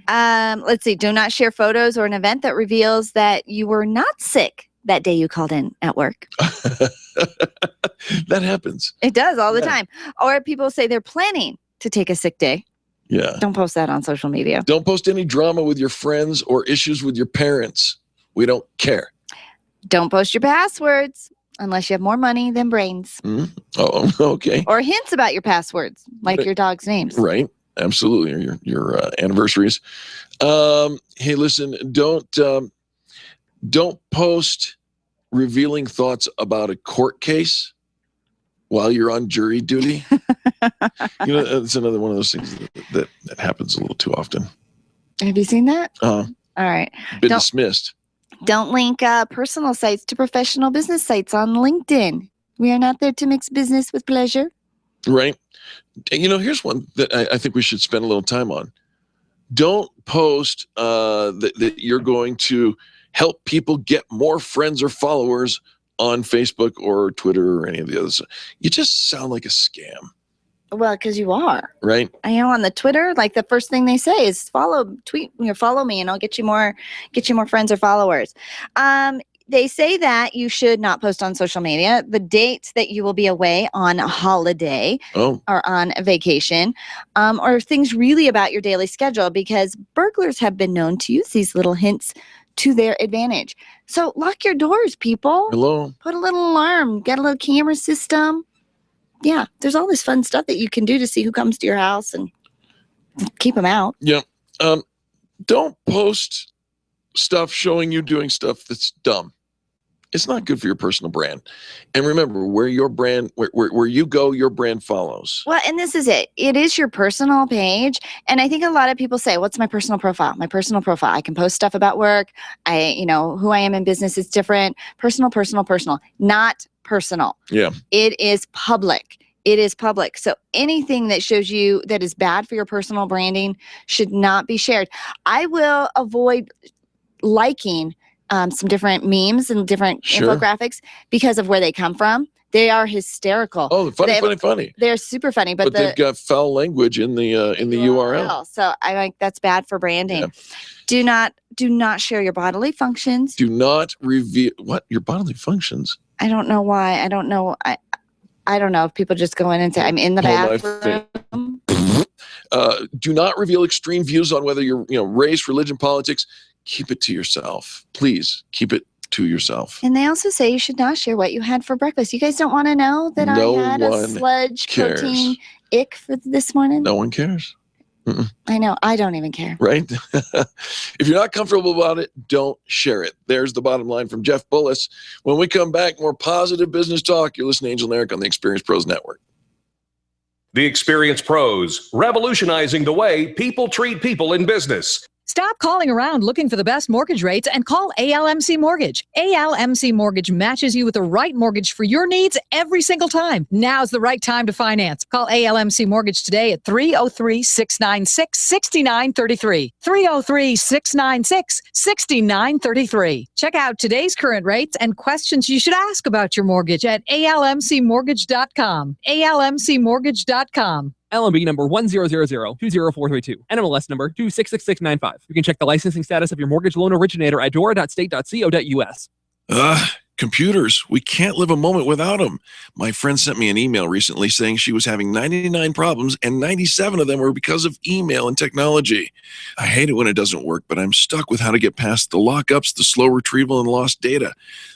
Let's see. Do not share photos or an event that reveals that you were not sick that day you called in at work. That happens. It does all the time. Or people say they're planning to take a sick day. Yeah. Don't post that on social media. Don't post any drama with your friends or issues with your parents. We don't care. Don't post your passwords unless you have more money than brains. Oh, okay. Or hints about your passwords, like your dog's names. Right. Absolutely. Or your anniversaries. Hey, listen, don't post revealing thoughts about a court case while you're on jury duty. It's another one of those things that happens a little too often. Have you seen that? All right. Been dismissed. Don't link personal sites to professional business sites on LinkedIn. We are not there to mix business with pleasure. Right. Here's one that I think we should spend a little time on. Don't post that you're going to help people get more friends or followers on Facebook or Twitter or any of the others. You just sound like a scam. Well, because you are. Right. On the Twitter, like the first thing they say is follow me and I'll get you more friends or followers. They say that you should not post on social media the dates that you will be away on a holiday or on a vacation, or things really about your daily schedule, because burglars have been known to use these little hints to their advantage. So lock your doors, people. Hello. Put a little alarm, get a little camera system. Yeah, there's all this fun stuff that you can do to see who comes to your house and keep them out. Yeah. Don't post stuff showing you doing stuff that's dumb. It's not good for your personal brand. And remember, where your brand, where you go, your brand follows. Well, and this is it. It is your personal page. And I think a lot of people say, what's my personal profile? My personal profile. I can post stuff about work. Who I am in business is different. Personal. Not personal. Yeah. It is public. it is public. So anything that shows you that is bad for your personal branding should not be shared. I will avoid liking some different memes and different infographics because of where they come from. They are hysterical. Oh, funny. They're super funny, but they've got foul language in the URL. So I like that's bad for branding. Yeah. Do not share your bodily functions. Do not reveal your bodily functions. I don't know why. I don't know. I don't know if people just go in and say I'm in the bathroom. Do not reveal extreme views on whether you're race, religion, politics. Keep it to yourself. Please keep it to yourself. And they also say you should not share what you had for breakfast. You guys don't want to know that I had a sludge protein ick for this morning? No one cares. Mm-mm. I know. I don't even care. Right? If you're not comfortable about it, don't share it. There's the bottom line from Jeff Bullis. When we come back, more positive business talk. You're listening to Angel and Eric on the Experience Pros Network. The Experience Pros, revolutionizing the way people treat people in business. Stop calling around looking for the best mortgage rates and call ALMC Mortgage. ALMC Mortgage matches you with the right mortgage for your needs every single time. Now's the right time to finance. Call ALMC Mortgage today at 303-696-6933. 303-696-6933. Check out today's current rates and questions you should ask about your mortgage at almcmortgage.com. almcmortgage.com. LMB number 100020432. NMLS number 266695. You can check the licensing status of your mortgage loan originator at dora.state.co.us. Computers. We can't live a moment without them. My friend sent me an email recently saying she was having 99 problems and 97 of them were because of email and technology. I hate it when it doesn't work, but I'm stuck with how to get past the lockups, the slow retrieval, and lost data.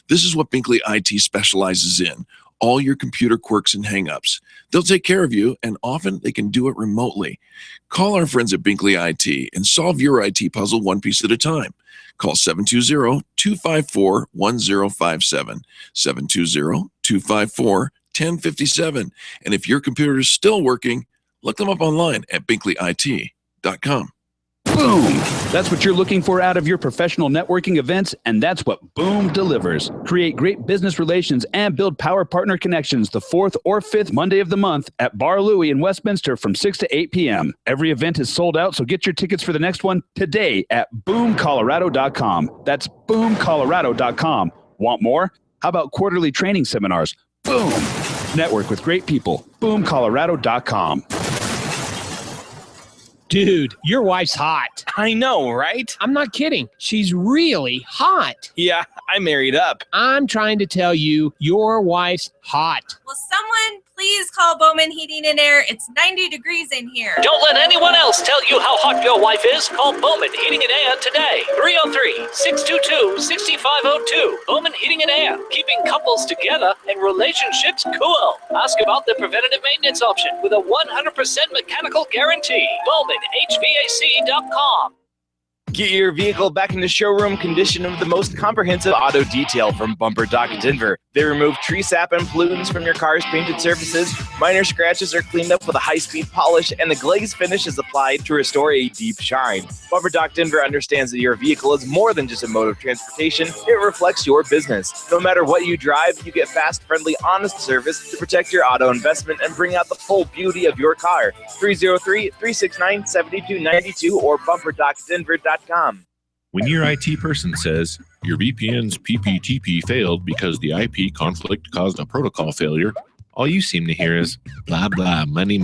This is what Binkley IT specializes in. All your computer quirks and hangups. They'll take care of you, and often they can do it remotely. Call our friends at Binkley IT and solve your IT puzzle one piece at a time. Call 720-254-1057, 720-254-1057. And if your computer is still working, look them up online at binkleyit.com. Boom! That's what you're looking for out of your professional networking events, and that's what Boom delivers. Create great business relations and build power partner connections the 4th or 5th Monday of the month at Bar Louie in Westminster from 6 to 8 p.m. Every event is sold out, so get your tickets for the next one today at boomcolorado.com. That's boomcolorado.com. Want more? How about quarterly training seminars? Boom! Network with great people. boomcolorado.com. Dude, your wife's hot. I know, right? I'm not kidding. She's really hot. Yeah, I married up. I'm trying to tell you, your wife's hot. Will someone please call Bowman Heating and Air? It's 90 degrees in here. Don't let anyone else tell you how hot your wife is. Call Bowman Heating and Air today. 303-622-6502. Bowman Heating and Air. Keeping couples together and relationships cool. Ask about the preventative maintenance option with a 100% mechanical guarantee. BowmanHVAC.com. Get your vehicle back in the showroom condition with the most comprehensive auto detail from Bumper Dock Denver. They remove tree sap and pollutants from your car's painted surfaces. Minor scratches are cleaned up with a high-speed polish, and the glaze finish is applied to restore a deep shine. Bumper Dock Denver understands that your vehicle is more than just a mode of transportation. It reflects your business. No matter what you drive, you get fast, friendly, honest service to protect your auto investment and bring out the full beauty of your car. 303-369-7292 or bumperdockdenver.com. When your IT person says your VPN's PPTP failed because the IP conflict caused a protocol failure, all you seem to hear is blah, blah, money,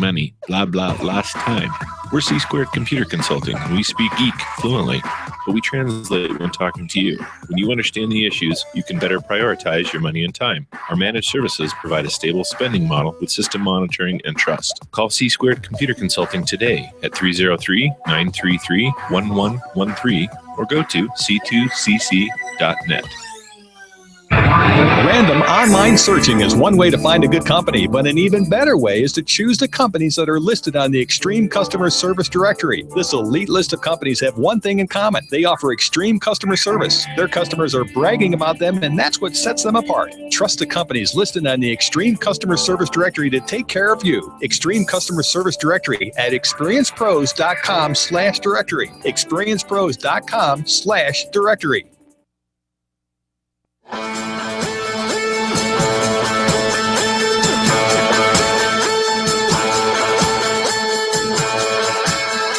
blah, blah, last time. We're C-Squared Computer Consulting, and we speak geek fluently, but we translate when talking to you. When you understand the issues, you can better prioritize your money and time. Our managed services provide a stable spending model with system monitoring and trust. Call C-Squared Computer Consulting today at 303-933-1113 or go to c2cc.net. Random online searching is one way to find a good company, but an even better way is to choose the companies that are listed on the Extreme Customer Service Directory. This elite list of companies have one thing in common. They offer extreme customer service. Their customers are bragging about them, and that's what sets them apart. Trust the companies listed on the Extreme Customer Service Directory to take care of you. Extreme Customer Service Directory at experiencepros.com/directory. experiencepros.com/directory.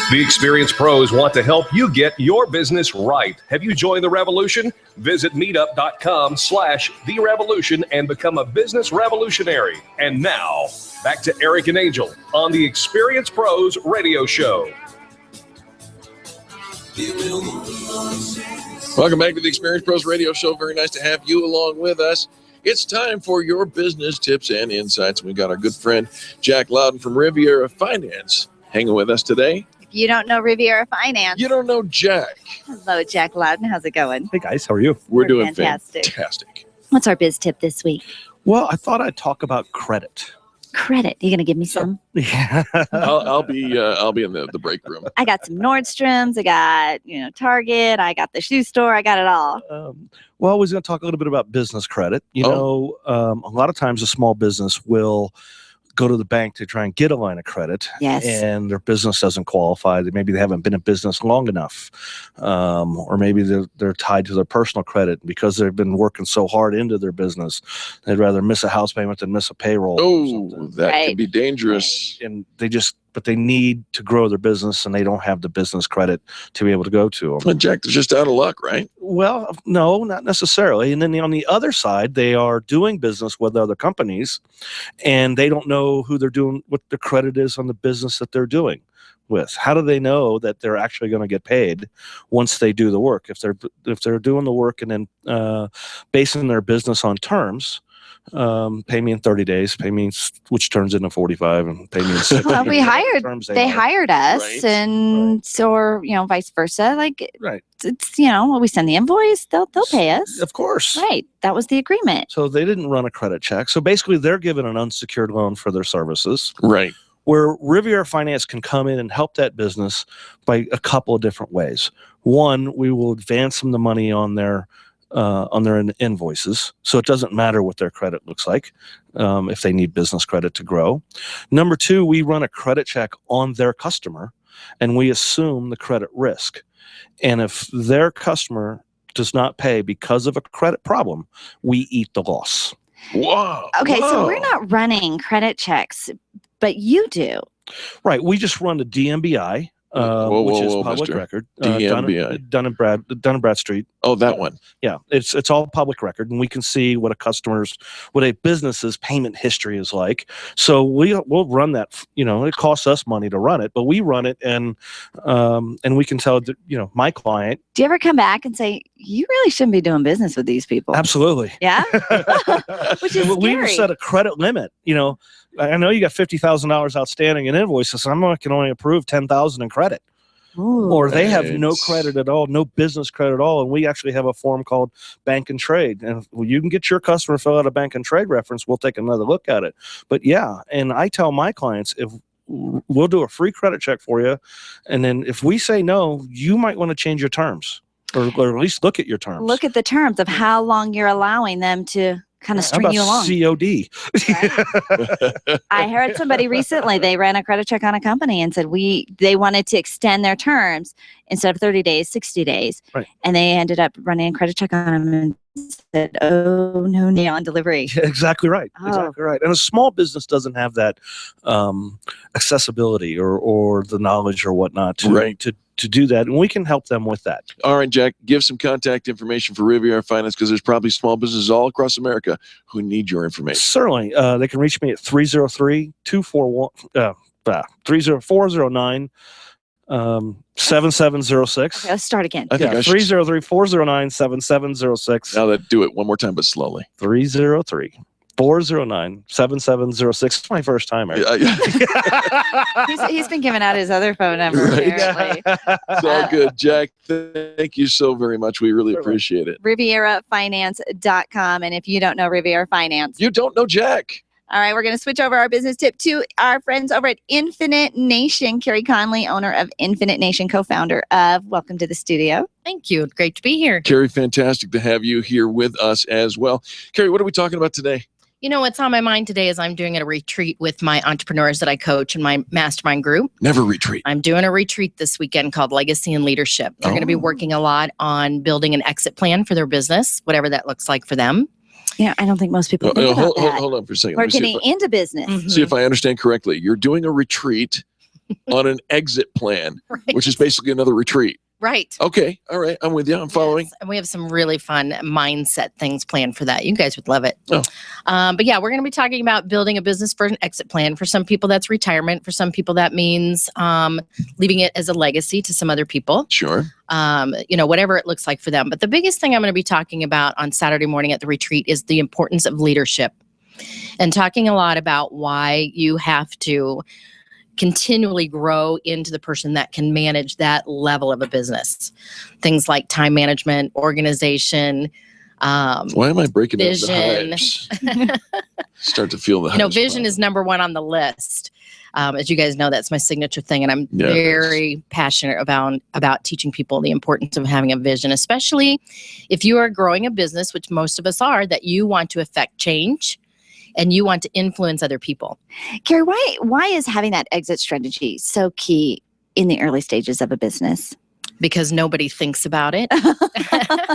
The experienced pros want to help you get your business right. Have you joined the revolution? Visit meetup.com/therevolution and become a business revolutionary. And now, back to Eric and Angel on the Experienced Pros Radio Show. Welcome back to the Experienced Pros Radio Show. Very nice to have you along with us. It's time for your business tips and insights. We got our good friend Jack Loudon from Riviera Finance hanging with us today. If you don't know Riviera Finance, you don't know Jack. Hello, Jack Loudon. How's it going? Hey guys, how are you? We're doing fantastic. What's our biz tip this week? Well, I thought I'd talk about credit. Credit. You gonna give me some? Yeah. I'll be in the break room. I got some Nordstroms. I got Target. I got the shoe store. I got it all. Well, I was going to talk a little bit about business credit. A lot of times a small business will go to the bank to try and get a line of credit. Yes. And their business doesn't qualify. Maybe they haven't been in business long enough. Or maybe they're tied to their personal credit because they've been working so hard into their business. They'd rather miss a house payment than miss a payroll. Oh, that can be dangerous. And but they need to grow their business and they don't have the business credit to be able to go to them. Well, Jack, they're just out of luck, right? Well, no, not necessarily. And then on the other side, they are doing business with other companies and they don't know who they're doing, what the credit is on the business that they're doing with. How do they know that they're actually going to get paid once they do the work? If they're doing the work and then basing their business on terms, pay me in 30 days, which turns into 45, and pay me in 60. Well, they hired us, right. And so, or vice versa. Like, right. It's when we send the invoice, they'll pay us. Of course. Right. That was the agreement. So they didn't run a credit check. So basically, they're given an unsecured loan for their services. Right. Where Riviera Finance can come in and help that business by a couple of different ways. One, we will advance them the money on their invoices, so it doesn't matter what their credit looks like if they need business credit to grow. Number two, we run a credit check on their customer, and we assume the credit risk. And if their customer does not pay because of a credit problem, we eat the loss. Whoa. Okay, so we're not running credit checks, but you do. Right. We just run the DMBI. Which is public record. DMBI. Dun and Bradstreet. Oh, that one. Yeah, it's all public record, and we can see what a business's payment history is like. So we'll run that. It costs us money to run it, but we run it, and we can tell my client. Do you ever come back and say, you really shouldn't be doing business with these people? Absolutely. Yeah. Which is scary. We set a credit limit. I know you got $50,000 outstanding in invoices. So I can only approve $10,000 in credit. Ooh, or they have no credit at all, no business credit at all. And we actually have a form called Bank and Trade. And you can get your customer to fill out a Bank and Trade reference. We'll take another look at it. But yeah, and I tell my clients, if we'll do a free credit check for you, and then if we say no, you might want to change your terms, or at least look at your terms. Look at the terms of how long you're allowing them to kind of string you along. COD. Right? I heard somebody recently, they ran a credit check on a company and said they wanted to extend their terms instead of 30 days, 60 days. Right. And they ended up running a credit check on them and said, oh, no, neon delivery. Yeah, exactly right. Oh. Exactly right. And a small business doesn't have that accessibility or the knowledge or whatnot to do that, and we can help them with that. All right, Jack, give some contact information for Riviera Finance, because there's probably small businesses all across America who need your information. Certainly. They can reach me at 409 7706. Okay, let's start again. I think 303-409-7706. Now do it one more time, but slowly. 303-409-7706. It's my first time. He's been giving out his other phone number. Right. Apparently. It's all good, Jack. Thank you so very much. We really appreciate it. RivieraFinance.com. And if you don't know Riviera Finance, you don't know Jack. All right, we're going to switch over our business tip to our friends over at Infinite Nation. Carrie Conley, owner of Infinite Nation, co-founder of. Welcome to the studio. Thank you. Great to be here. Carrie, fantastic to have you here with us as well. Carrie, what are we talking about today? You know, what's on my mind today is I'm doing a retreat with my entrepreneurs that I coach in my mastermind group. Never retreat. I'm doing a retreat this weekend called Legacy and Leadership. They're going to be working a lot on building an exit plan for their business, whatever that looks like for them. Yeah, I don't think most people think about that. Hold on for a second. We're getting into business. See if I understand correctly. You're doing a retreat on an exit plan, Right. which is basically another retreat. Right. Okay. All right. I'm with you. I'm following. Yes, and we have some really fun mindset things planned for that. You guys would love it. Oh. But yeah, we're going to be talking about building a business for an exit plan. For some people, that's retirement. For some people, that means leaving it as a legacy to some other people. Sure. Whatever it looks like for them. But the biggest thing I'm going to be talking about on Saturday morning at the retreat is the importance of leadership, and talking a lot about why you have to continually grow into the person that can manage that level of a business. Things like time management, organization. Why am I breaking down vision? the hives? Start to feel the hives. Vision is number one on the list. As you guys know, that's my signature thing, and I'm very passionate about teaching people the importance of having a vision, especially if you are growing a business, which most of us are, that you want to affect change and you want to influence other people. Carrie, why is having that exit strategy so key in the early stages of a business? Because nobody thinks about it.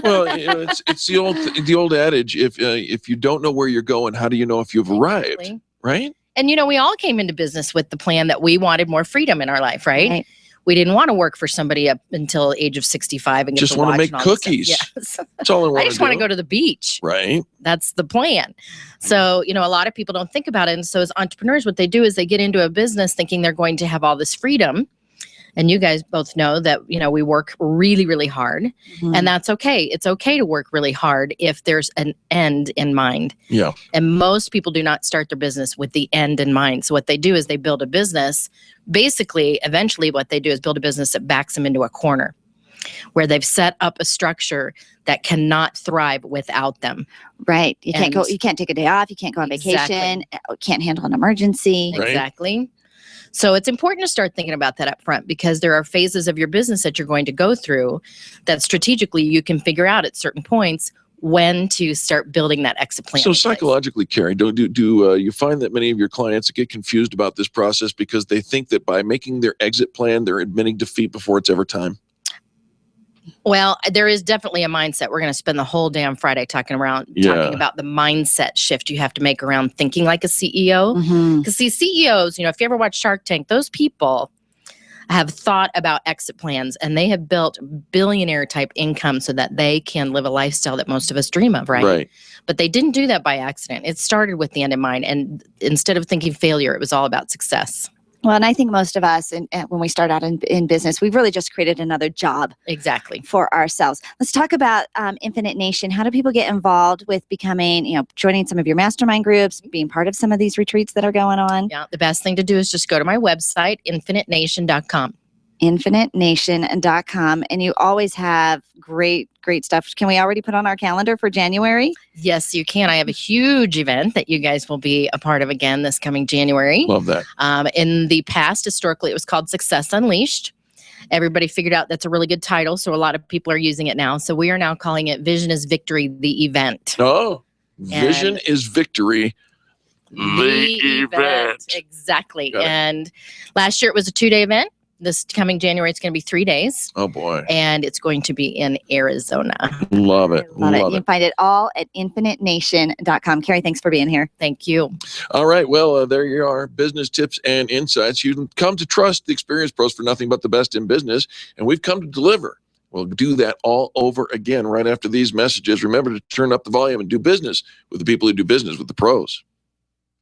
Well, it's the old adage: if you don't know where you're going, how do you know if you've arrived? Exactly. Right? And we all came into business with the plan that we wanted more freedom in our life, right? We didn't want to work for somebody up until the age of 65 and get just to want watch to make and all this cookies. stuff. That's all I want. I just want to go to the beach. Right. That's the plan. So, a lot of people don't think about it. And so as entrepreneurs, what they do is they get into a business thinking they're going to have all this freedom. And you guys both know that, we work really, really hard. Mm-hmm. And that's okay. It's okay to work really hard if there's an end in mind. Yeah. And most people do not start their business with the end in mind. So what they do is they build a business. Basically, eventually what they do is build a business that backs them into a corner where they've set up a structure that cannot thrive without them. Right. You can't take a day off. You can't go on vacation. Can't handle an emergency. Right. Exactly. So it's important to start thinking about that up front, because there are phases of your business that you're going to go through that strategically you can figure out at certain points when to start building that exit plan. So psychologically, Carrie, do you find that many of your clients get confused about this process because they think that by making their exit plan, they're admitting defeat before it's ever time? Well, there is definitely a mindset. We're going to spend the whole damn Friday talking about the mindset shift you have to make around thinking like a CEO. Because see, CEOs, if you ever watch Shark Tank, those people have thought about exit plans and they have built billionaire type income so that they can live a lifestyle that most of us dream of, right? Right. But they didn't do that by accident. It started with the end in mind. And instead of thinking failure, it was all about success. Well, and I think most of us, when we start out in business, we've really just created another job. Exactly. For ourselves. Let's talk about Infinite Nation. How do people get involved with becoming, joining some of your mastermind groups, being part of some of these retreats that are going on? Yeah, the best thing to do is just go to my website, infinitenation.com. infinitenation.com. And you always have great stuff. Can we already put on our calendar for January? Yes, you can. I have a huge event that you guys will be a part of again this coming January. Love that. In the past, historically, it was called Success Unleashed. Everybody figured out that's a really good title, so a lot of people are using it now. So we are now calling it Vision is Victory, the event. Oh, Vision is Victory. The event. Exactly. And last year it was a 2-day event. This coming January, it's going to be 3 days. Oh, boy. And it's going to be in Arizona. Love it. Love it. You can find it all at infinitenation.com. Carrie, thanks for being here. Thank you. All right. Well, there you are. Business tips and insights. You can come to trust the Experience Pros for nothing but the best in business. And we've come to deliver. We'll do that all over again right after these messages. Remember to turn up the volume and do business with the people who do business with the pros.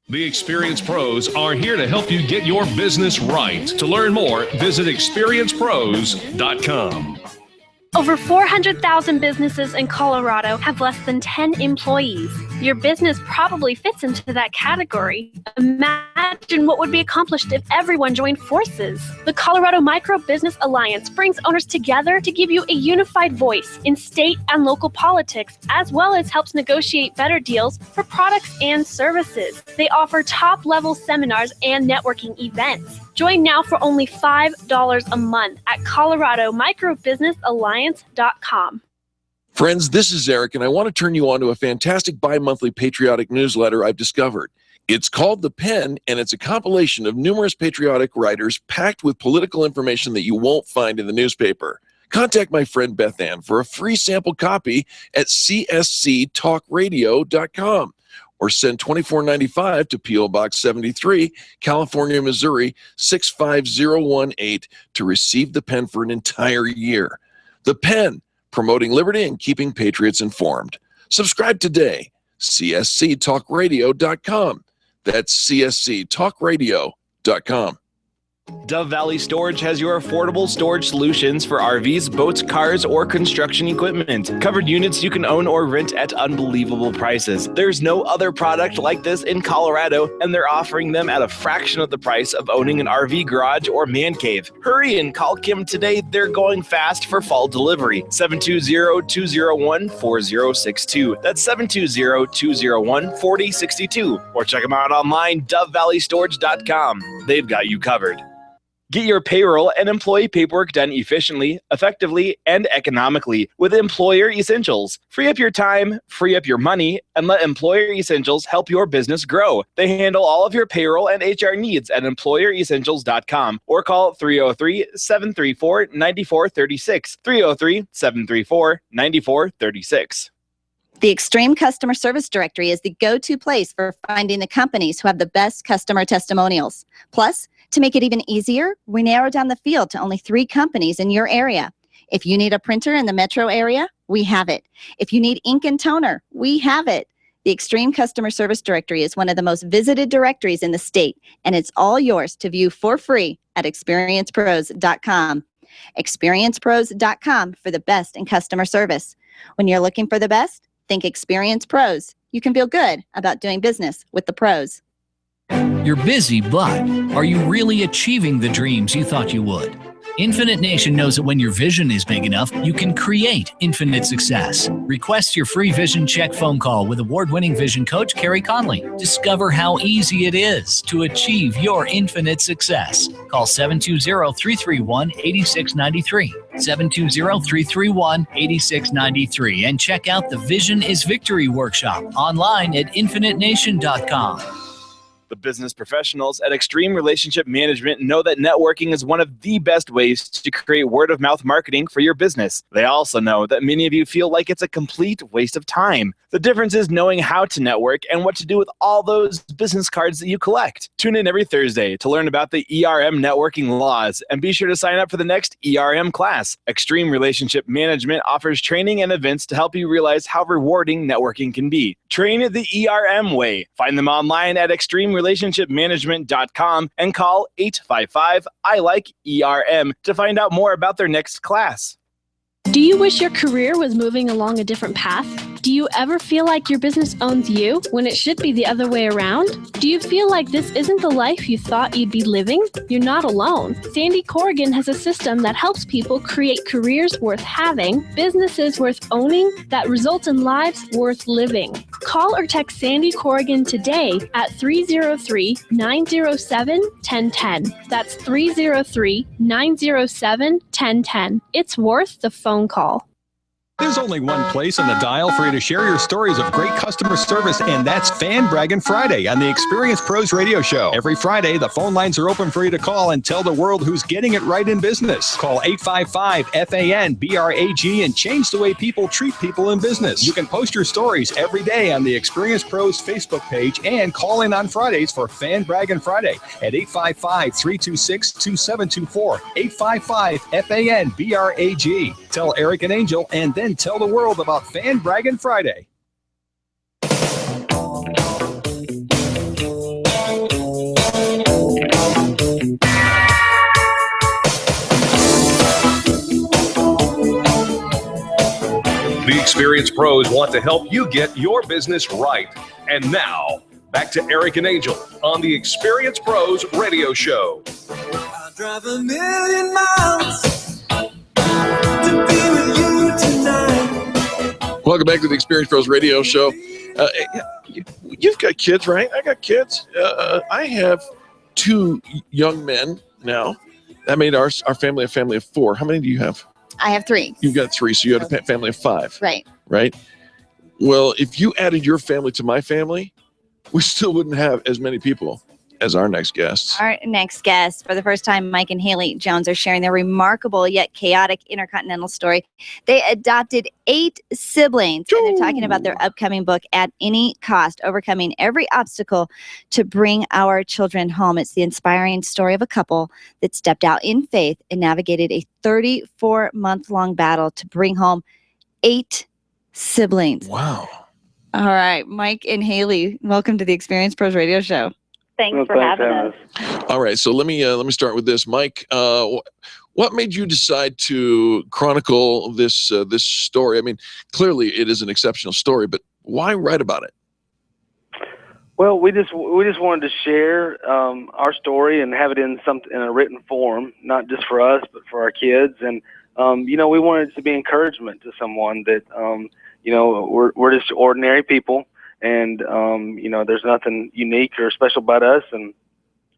The Experience Pros are here to help you get your business right. To learn more, visit experiencepros.com. Over 400,000 businesses in Colorado have less than 10 employees. Your business probably fits into that category. Imagine what would be accomplished if everyone joined forces. The Colorado Micro Business Alliance brings owners together to give you a unified voice in state and local politics, as well as helps negotiate better deals for products and services. They offer top-level seminars and networking events. Join now for only $5 a month at ColoradoMicroBusinessAlliance.com. Friends, this is Eric, and I want to turn you on to a fantastic bi-monthly patriotic newsletter I've discovered. It's called The Pen, and it's a compilation of numerous patriotic writers packed with political information that you won't find in the newspaper. Contact my friend Beth Ann for a free sample copy at csctalkradio.com. or send $24.95 to P.O. Box 73, California, Missouri 65018 to receive the pen for an entire year. The Pen, promoting liberty and keeping patriots informed. Subscribe today. csctalkradio.com. That's csctalkradio.com. Dove Valley Storage has your affordable storage solutions for RVs, boats, cars, or construction equipment. Covered units you can own or rent at unbelievable prices. There's no other product like this in Colorado, and they're offering them at a fraction of the price of owning an RV garage or man cave. Hurry and call Kim today. They're going fast for fall delivery. 720-201-4062. That's 720-201-4062. Or check them out online, dovevalley.storage.com. They've got you covered. Get your payroll and employee paperwork done efficiently, effectively, and economically with Employer Essentials. Free up your time, free up your money, and let Employer Essentials help your business grow. They handle all of your payroll and HR needs at EmployerEssentials.com or call 303-734-9436. 303-734-9436. The Extreme Customer Service Directory is the go-to place for finding the companies who have the best customer testimonials. Plus, to make it even easier, we narrow down the field to only 3 companies in your area. If you need a printer in the metro area, we have it. If you need ink and toner, we have it. The Extreme Customer Service Directory is one of the most visited directories in the state, and it's all yours to view for free at experiencepros.com. Experiencepros.com for the best in customer service. When you're looking for the best, think Experience Pros. You can feel good about doing business with the pros. You're busy, but are you really achieving the dreams you thought you would? Infinite Nation knows that when your vision is big enough, you can create infinite success. Request your free vision check phone call with award-winning vision coach Carrie Conley. Discover how easy it is to achieve your infinite success. Call 720-331-8693. 720-331-8693 and check out the Vision is Victory workshop online at infinitenation.com. The business professionals at Extreme Relationship Management know that networking is one of the best ways to create word-of-mouth marketing for your business. They also know that many of you feel like it's a complete waste of time. The difference is knowing how to network and what to do with all those business cards that you collect. Tune in every Thursday to learn about the ERM networking laws, and be sure to sign up for the next ERM class. Extreme Relationship Management offers training and events to help you realize how rewarding networking can be. Train it the ERM way. Find them online at extremerelationshipmanagement.com and call 855-I-LIKE-ERM to find out more about their next class. Do you wish your career was moving along a different path? Do you ever feel like your business owns you when it should be the other way around? Do you feel like this isn't the life you thought you'd be living? You're not alone. Sandy Corrigan has a system that helps people create careers worth having, businesses worth owning, that results in lives worth living. Call or text Sandy Corrigan today at 303-907-1010. That's 303-907-1010. It's worth the phone call. There's only one place on the dial for you to share your stories of great customer service, and that's Fan Braggin' Friday on the Experience Pros Radio Show. Every Friday, the phone lines are open for you to call and tell the world who's getting it right in business. Call 855-FAN-BRAG and change the way people treat people in business. You can post your stories every day on the Experience Pros Facebook page and call in on Fridays for Fan Braggin' Friday at 855-326-2724. 855-FAN-BRAG. Tell Eric and Angel, and then tell the world about Fan Braggin' Friday. The Experience Pros want to help you get your business right. And now, back to Eric and Angel on the Experience Pros Radio Show. I'll drive a million miles to be with you tonight. Welcome back to the Experience Pros Radio Show. You've got kids, right? I got kids. I have 2 young men now. That made our family a family of 4. How many do you have? I have 3. You've got 3, so you have a family of 5. Right. Right? Well, if you added your family to my family, we still wouldn't have as many people as our next guests. Our next guests, for the first time, Mike and Haley Jones are sharing their remarkable yet chaotic intercontinental story. They adopted 8 siblings, and they're talking about their upcoming book, At Any Cost, Overcoming Every Obstacle to Bring Our Children Home. It's the inspiring story of a couple that stepped out in faith and navigated a 34-month-long battle to bring home 8 siblings. Wow. All right, Mike and Haley, welcome to the Experience Pros Radio Show. Thanks for having us. All right, so let me start with this, Mike. What made you decide to chronicle this this story? I mean, clearly it is an exceptional story, but why write about it? Well, we just wanted to share our story and have it in a written form, not just for us, but for our kids. And we wanted it to be encouragement to someone that we're just ordinary people. And, there's nothing unique or special about us. And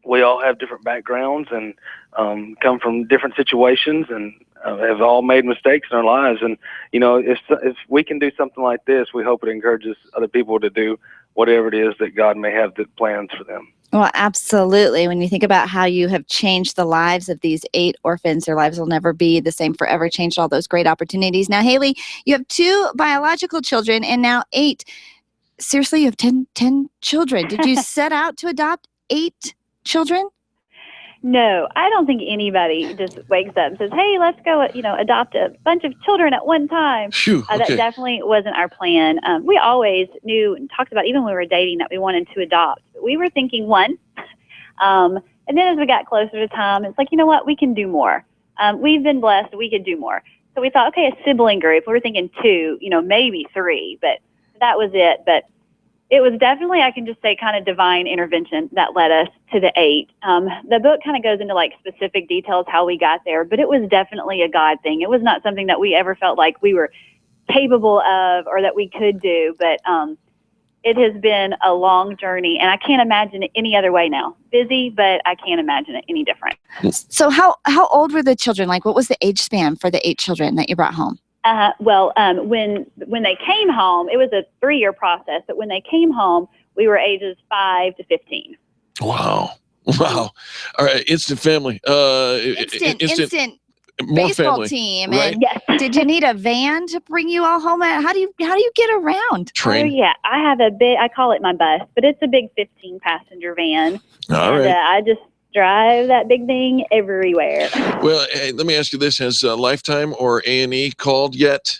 we all have different backgrounds and come from different situations and have all made mistakes in our lives. And, if we can do something like this, we hope it encourages other people to do whatever it is that God may have the plans for them. Well, absolutely. When you think about how you have changed the lives of these 8 orphans, their lives will never be the same forever, changed all those great opportunities. Now, Haley, you have 2 biological children and now 8. Seriously, you have 10 children. Did you set out to adopt 8 children? No, I don't think anybody just wakes up and says, hey, let's go, adopt a bunch of children at one time. Phew, okay. That definitely wasn't our plan. We always knew and talked about, even when we were dating, that we wanted to adopt. But we were thinking 1. And then as we got closer to time, it's like, you know what, we can do more. We've been blessed. We could do more. So we thought, okay, a sibling group. We were thinking 2, maybe 3, but that was it. But it was definitely, I can just say, kind of divine intervention that led us to the 8. The book kind of goes into like specific details how we got there, but it was definitely a God thing. It was not something that we ever felt like we were capable of or that we could do, but it has been a long journey, and I can't imagine it any other way now. Busy, but I can't imagine it any different. So how old were the children? Like, what was the age span for the 8 children that you brought home? When they came home, it was a 3-year process, but when they came home, we were ages 5 to 15. Wow. All right. Instant family. Instant more baseball family, team. right? And Yes. did you need a van to bring you all home? How do you get around? Train. Oh, yeah. I have I call it my bus, but it's a big 15-passenger van. All right. I just drive that big thing everywhere. Well, hey, let me ask you this. Has Lifetime or A&E called yet?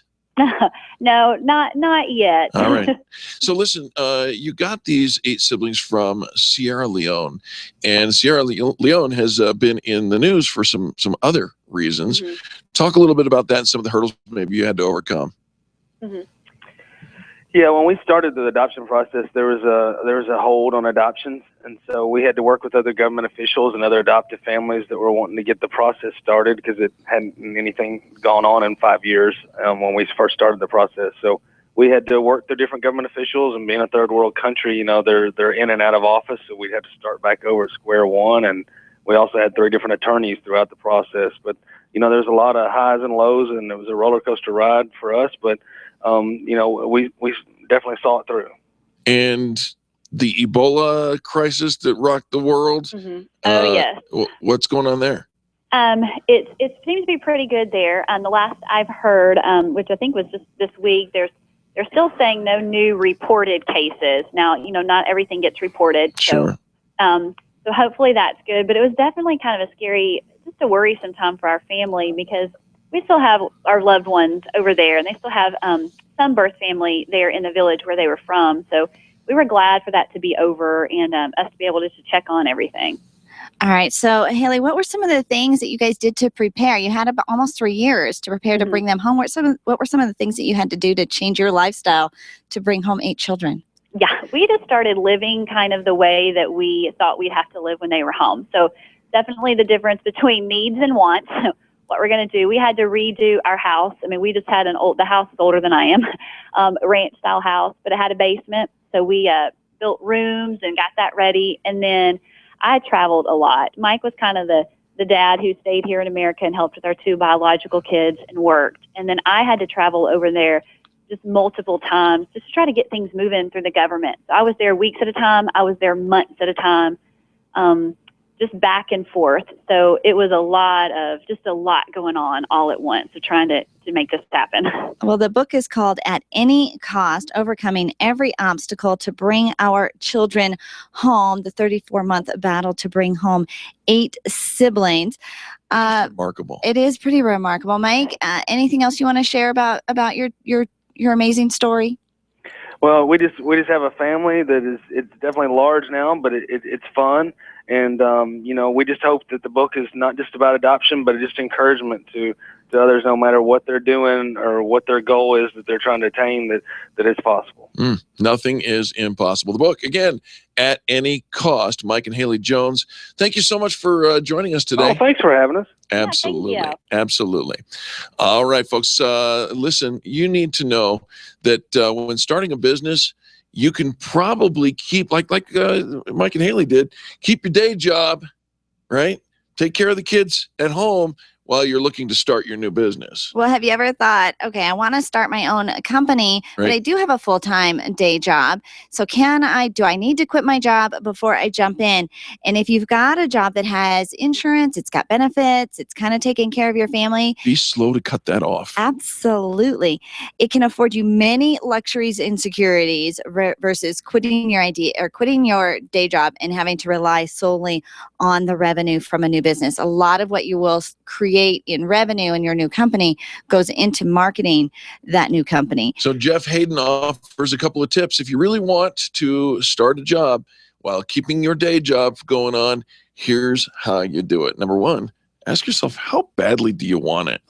No, not yet. All right. So listen, you got these 8 siblings from Sierra Leone, and Sierra Leone has been in the news for some other reasons. Mm-hmm. Talk a little bit about that and some of the hurdles maybe you had to overcome. Mm-hmm. Yeah, when we started the adoption process, there was a hold on adoptions, and so we had to work with other government officials and other adoptive families that were wanting to get the process started because it hadn't anything gone on in 5 years when we first started the process. So we had to work through different government officials, and being a third world country, they're in and out of office, so we had to start back over at square one. And we also had 3 different attorneys throughout the process. But there's a lot of highs and lows, and it was a roller coaster ride for us. But we definitely saw it through. And the Ebola crisis that rocked the world. Mm-hmm. Oh, yes. What's going on there? It seems to be pretty good there. The last I've heard, which I think was just this week, they're still saying no new reported cases. Now, not everything gets reported. Sure. So hopefully that's good. But it was definitely kind of a scary, just a worrisome time for our family because we still have our loved ones over there, and they still have some birth family there in the village where they were from. So we were glad for that to be over and us to be able to check on everything. All right. So, Haley, what were some of the things that you guys did to prepare? You had about almost 3 years to prepare to bring them home. What were some of the things that you had to do to change your lifestyle to bring home 8 children? Yeah, we just started living kind of the way that we thought we'd have to live when they were home. So definitely the difference between needs and wants. What we're going to do, we had to redo our house. I mean, we just had the house is older than I am, a ranch style house, but it had a basement. So we built rooms and got that ready. And then I traveled a lot. Mike was kind of the dad who stayed here in America and helped with our 2 biological kids and worked. And then I had to travel over there just multiple times just to try to get things moving through the government. So I was there weeks at a time. I was there months at a time. just back and forth. So it was a lot going on all at once. So trying to make this happen. Well, the book is called At Any Cost, Overcoming Every Obstacle to Bring Our Children Home, the 34-month battle to bring home 8 siblings. Remarkable. It is pretty remarkable. Mike, anything else you want to share about your amazing story? Well, we just have a family it's definitely large now, but it's fun. And, we just hope that the book is not just about adoption, but just encouragement to others, no matter what they're doing or what their goal is that they're trying to attain, that it's possible. Nothing is impossible. The book, again, At Any Cost. Mike and Haley Jones, thank you so much for joining us today. Oh, thanks for having us. Absolutely. Yeah, thank you. Absolutely. All right, folks, listen, you need to know that when starting a business, you can probably keep, like Mike and Haley did, keep your day job, right? Take care of the kids at home while you're looking to start your new business. Well, have you ever thought, okay, I want to start my own company, but I do have a full-time day job. So do I need to quit my job before I jump in? And if you've got a job that has insurance, it's got benefits, it's kind of taking care of your family. Be slow to cut that off. Absolutely. It can afford you many luxuries and securities versus quitting your day job and having to rely solely on the revenue from a new business. A lot of what you will create in revenue in your new company goes into marketing that new company. So Jeff Hayden offers a couple of tips. If you really want to start a job while keeping your day job going on, here's how you do it. Number 1, ask yourself, how badly do you want it?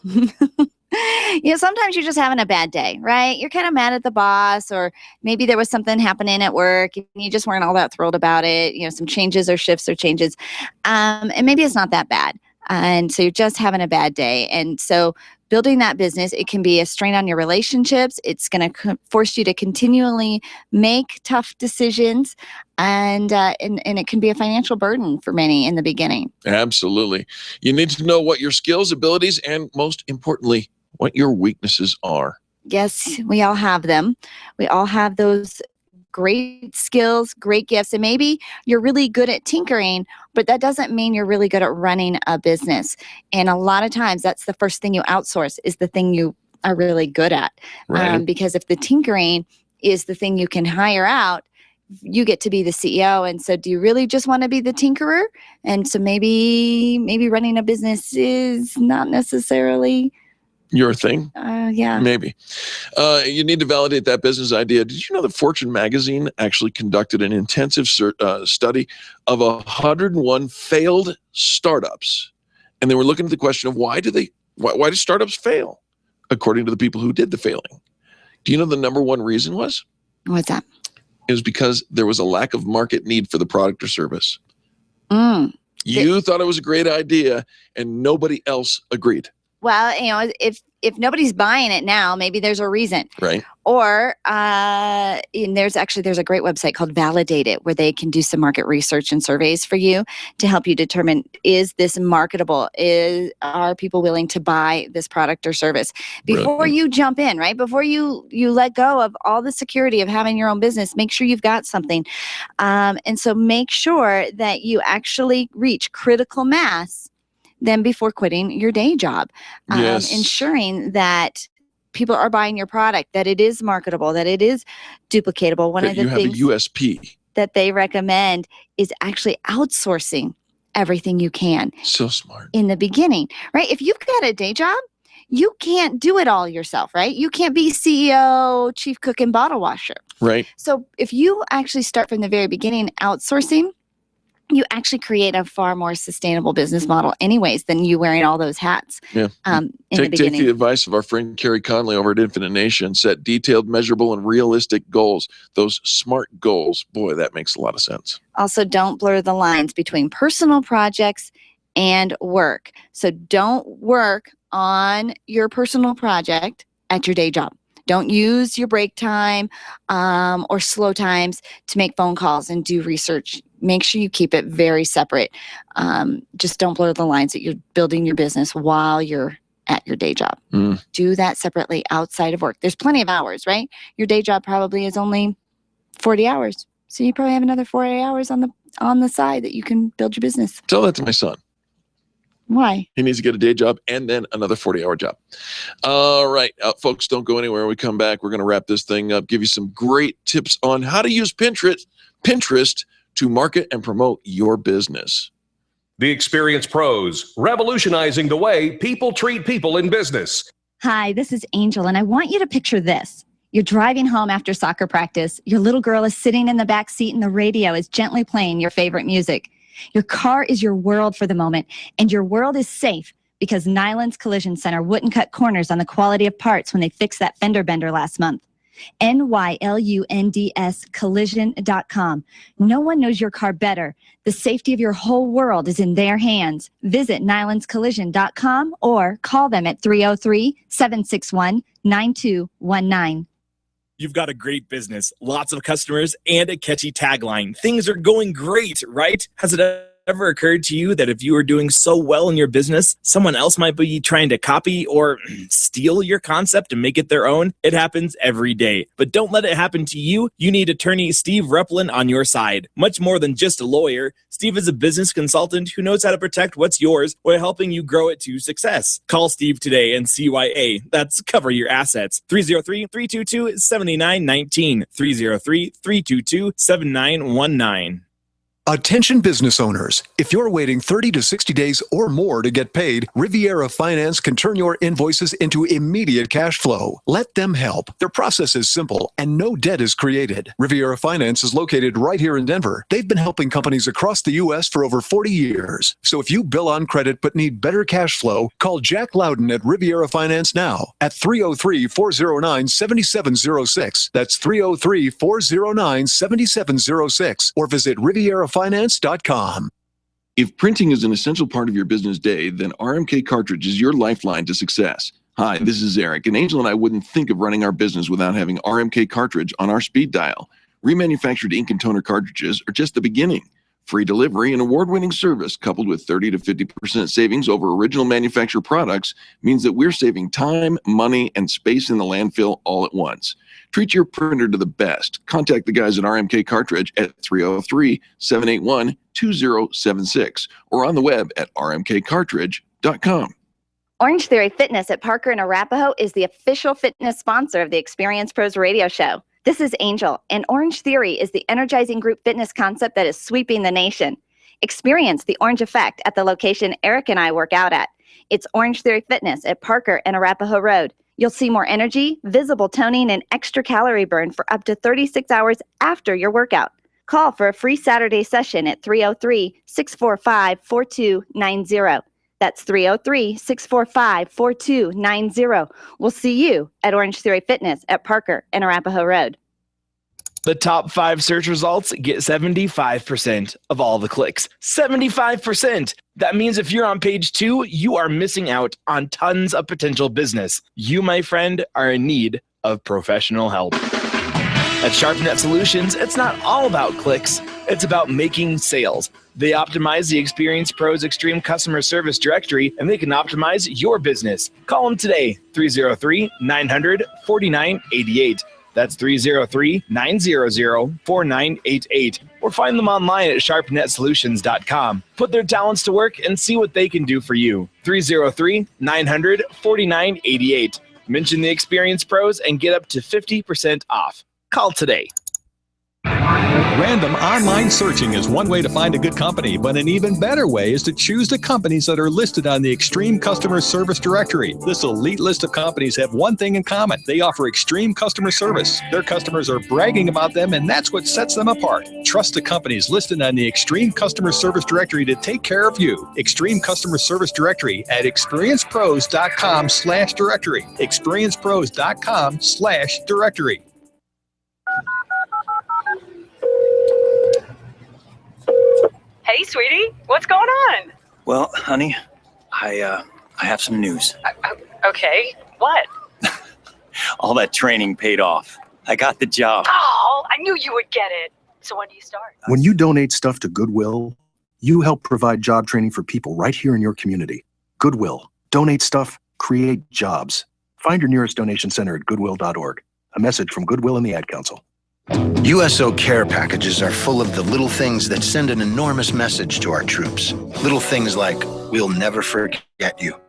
Sometimes you're just having a bad day, right? You're kind of mad at the boss, or maybe there was something happening at work and you just weren't all that thrilled about it. Some changes or shifts or changes. And maybe it's not that bad. And so you're just having a bad day. And so building that business, it can be a strain on your relationships. It's going to force you to continually make tough decisions. And it can be a financial burden for many in the beginning. Absolutely. You need to know what your skills, abilities, and most importantly, what your weaknesses are. Yes, we all have them. We all have those great skills, great gifts, and maybe you're really good at tinkering, but that doesn't mean you're really good at running a business. And a lot of times that's the first thing you outsource, is the thing you are really good at. Right. Because if the tinkering is the thing you can hire out, you get to be the CEO. And so do you really just want to be the tinkerer? And so maybe running a business is not necessarily your thing? Yeah. Maybe. You need to validate that business idea. Did you know that Fortune magazine actually conducted an intensive study of 101 failed startups? And they were looking at the question of why do startups fail, according to the people who did the failing? Do you know the number 1 reason was? What's that? It was because there was a lack of market need for the product or service. You thought it was a great idea and nobody else agreed. Well, if nobody's buying it now, maybe there's a reason. Right. Or there's a great website called Validate It, where they can do some market research and surveys for you to help you determine, is this marketable? Are people willing to buy this product or service? Before you jump in, right? Before you let go of all the security of having your own business, make sure you've got something. And so make sure that you actually reach critical mass then before quitting your day job. Yes. Ensuring that people are buying your product, that it is marketable, that it is duplicatable. One of the things you have a USP that they recommend is actually outsourcing everything you can. So smart. In the beginning, right? If you've got a day job, you can't do it all yourself, right? You can't be CEO, chief cook, and bottle washer. Right. So if you actually start from the very beginning outsourcing, you actually create a far more sustainable business model anyways than you wearing all those hats. Yeah. Take the advice of our friend Carrie Conley over at Infinite Nation. Set detailed, measurable, and realistic goals. Those SMART goals. Boy, that makes a lot of sense. Also, don't blur the lines between personal projects and work. So don't work on your personal project at your day job. Don't use your break time or slow times to make phone calls and do research. Make sure you keep it very separate. Just don't blur the lines that you're building your business while you're at your day job. Do that separately outside of work. There's plenty of hours, right? Your day job probably is only 40 hours. So you probably have another 40 hours on on the side that you can build your business. Tell that to my son. Why? He needs to get a day job and then another 40-hour job. All right, folks, don't go anywhere. When we come back, we're going to wrap this thing up, give you some great tips on how to use Pinterest to market and promote your business. The Experience Pros, revolutionizing the way people treat people in business. Hi, this is Angel, and I want you to picture this. You're driving home after soccer practice. Your little girl is sitting in the back seat, and the radio is gently playing your favorite music. Your car is your world for the moment, and your world is safe because Nyland's Collision Center wouldn't cut corners on the quality of parts when they fixed that fender bender last month. NYLUNDS collision.com. No one knows your car better. The safety of your whole world is in their hands. Visit nylandscollision.com or call them at 303-761-9219. You've got a great business, lots of customers, and a catchy tagline. Things are going great, right? Has it ever occurred to you that if you are doing so well in your business, someone else might be trying to copy or steal your concept and make it their own? It happens every day. But don't let it happen to you. You need attorney Steve Replin on your side. Much more than just a lawyer, Steve is a business consultant who knows how to protect what's yours while helping you grow it to success. Call Steve today and CYA. That's cover your assets. 303-322-7919. 303-322-7919. Attention business owners, if you're waiting 30 to 60 days or more to get paid, Riviera Finance can turn your invoices into immediate cash flow. Let them help. Their process is simple and no debt is created. Riviera Finance is located right here in Denver. They've been helping companies across the U.S. for over 40 years. So if you bill on credit but need better cash flow, call Jack Loudon at Riviera Finance now at 303-409-7706. That's 303-409-7706 or visit RivieraFinance.com. If printing is an essential part of your business day, then RMK Cartridge is your lifeline to success. Hi, this is Eric, and Angel and I wouldn't think of running our business without having RMK Cartridge on our speed dial. Remanufactured ink and toner cartridges are just the beginning. Free delivery and award-winning service coupled with 30 to 50% savings over original manufacturer products means that we're saving time, money, and space in the landfill all at once. Treat your printer to the best. Contact the guys at RMK Cartridge at 303-781-2076 or on the web at rmkcartridge.com. Orange Theory Fitness at Parker and Arapahoe is the official fitness sponsor of the Experience Pros radio show. This is Angel, and Orange Theory is the energizing group fitness concept that is sweeping the nation. Experience the orange effect at the location Eric and I work out at. It's Orange Theory Fitness at Parker and Arapahoe Road. You'll see more energy, visible toning, and extra calorie burn for up to 36 hours after your workout. Call for a free Saturday session at 303-645-4290. That's 303-645-4290. We'll see you at Orange Theory Fitness at Parker and Arapahoe Road. The top 5 search results get 75% of all the clicks. 75%! That means if you're on page 2, you are missing out on tons of potential business. You, my friend, are in need of professional help. At SharpNet Solutions, it's not all about clicks. It's about making sales. They optimize the Experience Pros Extreme Customer Service Directory, and they can optimize your business. Call them today, 303-900-4988. That's 303-900-4988. Or find them online at sharpnetsolutions.com. Put their talents to work and see what they can do for you. 303-900-4988. Mention the Experience Pros and get up to 50% off. Call today. Random online searching is one way to find a good company, but an even better way is to choose the companies that are listed on the Extreme Customer Service Directory. This elite list of companies have one thing in common. They offer extreme customer service. Their customers are bragging about them, and that's what sets them apart. Trust the companies listed on the Extreme Customer Service Directory to take care of you. Extreme Customer Service Directory at experiencepros.com/directory. experiencepros.com/directory. Hey, sweetie, what's going on? Well, honey, I have some news. Okay, what? All that training paid off. I got the job. Oh, I knew you would get it. So when do you start? When you donate stuff to Goodwill, you help provide job training for people right here in your community. Goodwill. Donate stuff, create jobs. Find your nearest donation center at goodwill.org. A message from Goodwill and the Ad Council. USO care packages are full of the little things that send an enormous message to our troops. Little things like, we'll never forget you.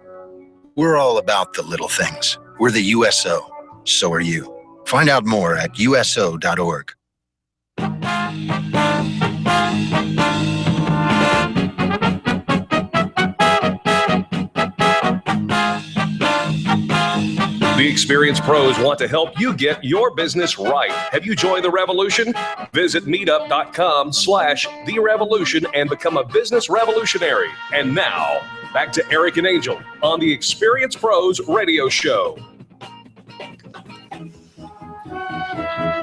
We're all about the little things. We're the USO. So are you. Find out more at uso.org. The experienced pros want to help you get your business right. Have you joined the revolution? Visit meetup.com/The Revolution and become a business revolutionary. And now, back to Eric and Angel on the Experienced Pros Radio Show.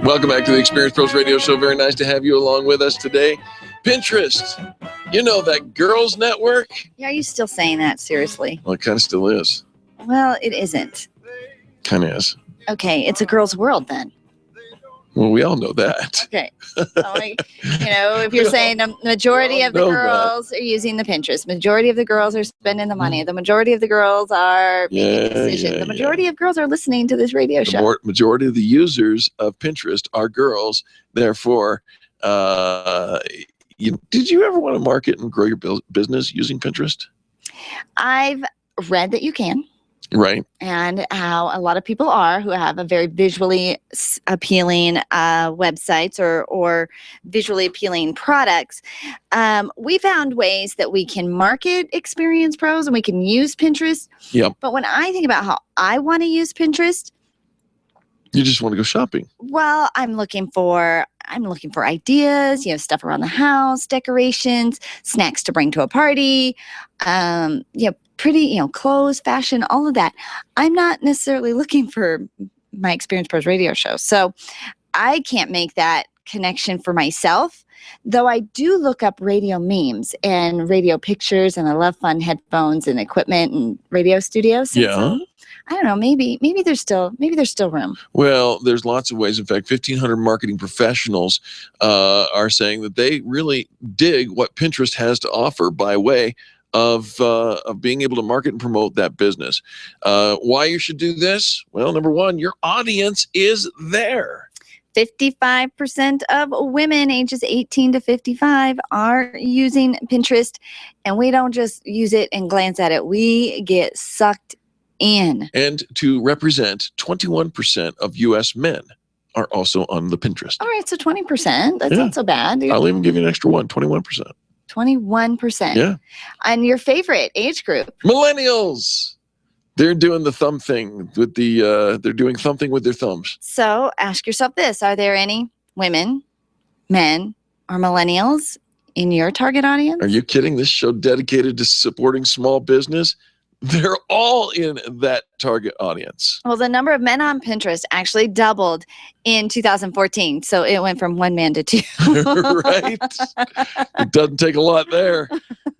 Welcome back to the Experienced Pros Radio Show. Very nice to have you along with us today. Pinterest, you know that girls network? Yeah, are you still saying that? Seriously? Well, it kind of still is. Well, it isn't. Kind of is. Okay, it's a girl's world then. Well, we all know that. Okay. So, if you're saying the majority of the girls are using the Pinterest, majority of the girls are spending the money, the majority of the girls are making decisions, the majority of girls are listening to this radio show. The majority of the users of Pinterest are girls. Therefore, did you ever want to market and grow your business using Pinterest? I've read that you can. Right. And how a lot of people are who have a very visually appealing websites or visually appealing products. We found ways that we can market Experienced Pros and we can use Pinterest. Yep. But when I think about how I want to use Pinterest, you just want to go shopping. Well, I'm looking for ideas, stuff around the house, decorations, snacks to bring to a party, pretty, clothes, fashion, all of that. I'm not necessarily looking for my Experienced Pros radio show. So I can't make that connection for myself, though I do look up radio memes and radio pictures, and I love fun headphones and equipment and radio studios. Yeah. So, I don't know, maybe there's still room. Well, there's lots of ways. In fact, 1,500 marketing professionals are saying that they really dig what Pinterest has to offer by way of being able to market and promote that business. Why you should do this? Well, number one, your audience is there. 55% of women ages 18 to 55 are using Pinterest, and we don't just use it and glance at it. We get sucked in. And to represent 21% of U.S. men are also on the Pinterest. All right, so 20%. That's not so bad. I'll even give you an extra one, 21%. 21%. Yeah. And your favorite age group? Millennials. They're doing the thumb thing with they're doing thumbing with their thumbs. So ask yourself this. Are there any women, men, or millennials in your target audience? Are you kidding? This show dedicated to supporting small business. They're all in that target audience. Well, the number of men on Pinterest actually doubled in 2014. So it went from 1 man to 2. Right? It doesn't take a lot there.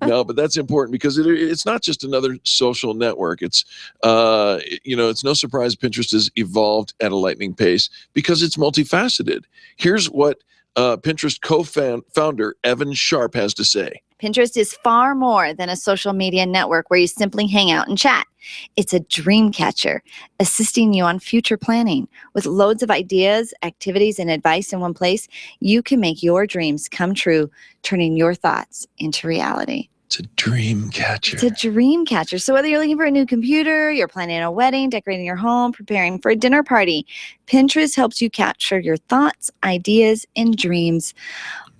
No, but that's important because it's not just another social network. It's, it's no surprise Pinterest has evolved at a lightning pace because it's multifaceted. Here's what Pinterest co-founder Evan Sharp has to say. Pinterest is far more than a social media network where you simply hang out and chat. It's a dream catcher, assisting you on future planning. With loads of ideas, activities, and advice in one place, you can make your dreams come true, turning your thoughts into reality. It's a dream catcher. It's a dream catcher. So whether you're looking for a new computer, you're planning a wedding, decorating your home, preparing for a dinner party, Pinterest helps you capture your thoughts, ideas, and dreams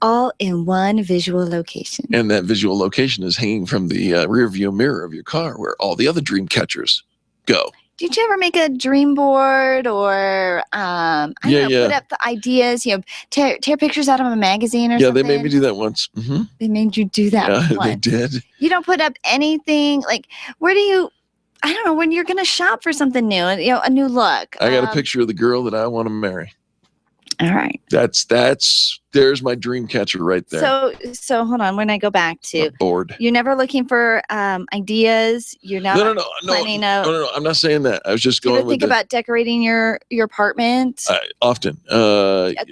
all in one visual location. And that visual location is hanging from the rear view mirror of your car where all the other dream catchers go. Did you ever make a dream board or put up the ideas, tear pictures out of a magazine or something? Yeah, they made me do that once. Mm-hmm. They made you do that once. They did. You don't put up anything, like, where do you, I don't know, when you're going to shop for something new, a new look. I got a picture of the girl that I want to marry. All right. There's my dream catcher right there. So hold on. When I go back to board, you're never looking for ideas. You're not planning out. No. I'm not saying that. I was just going. Think about decorating your apartment. Often.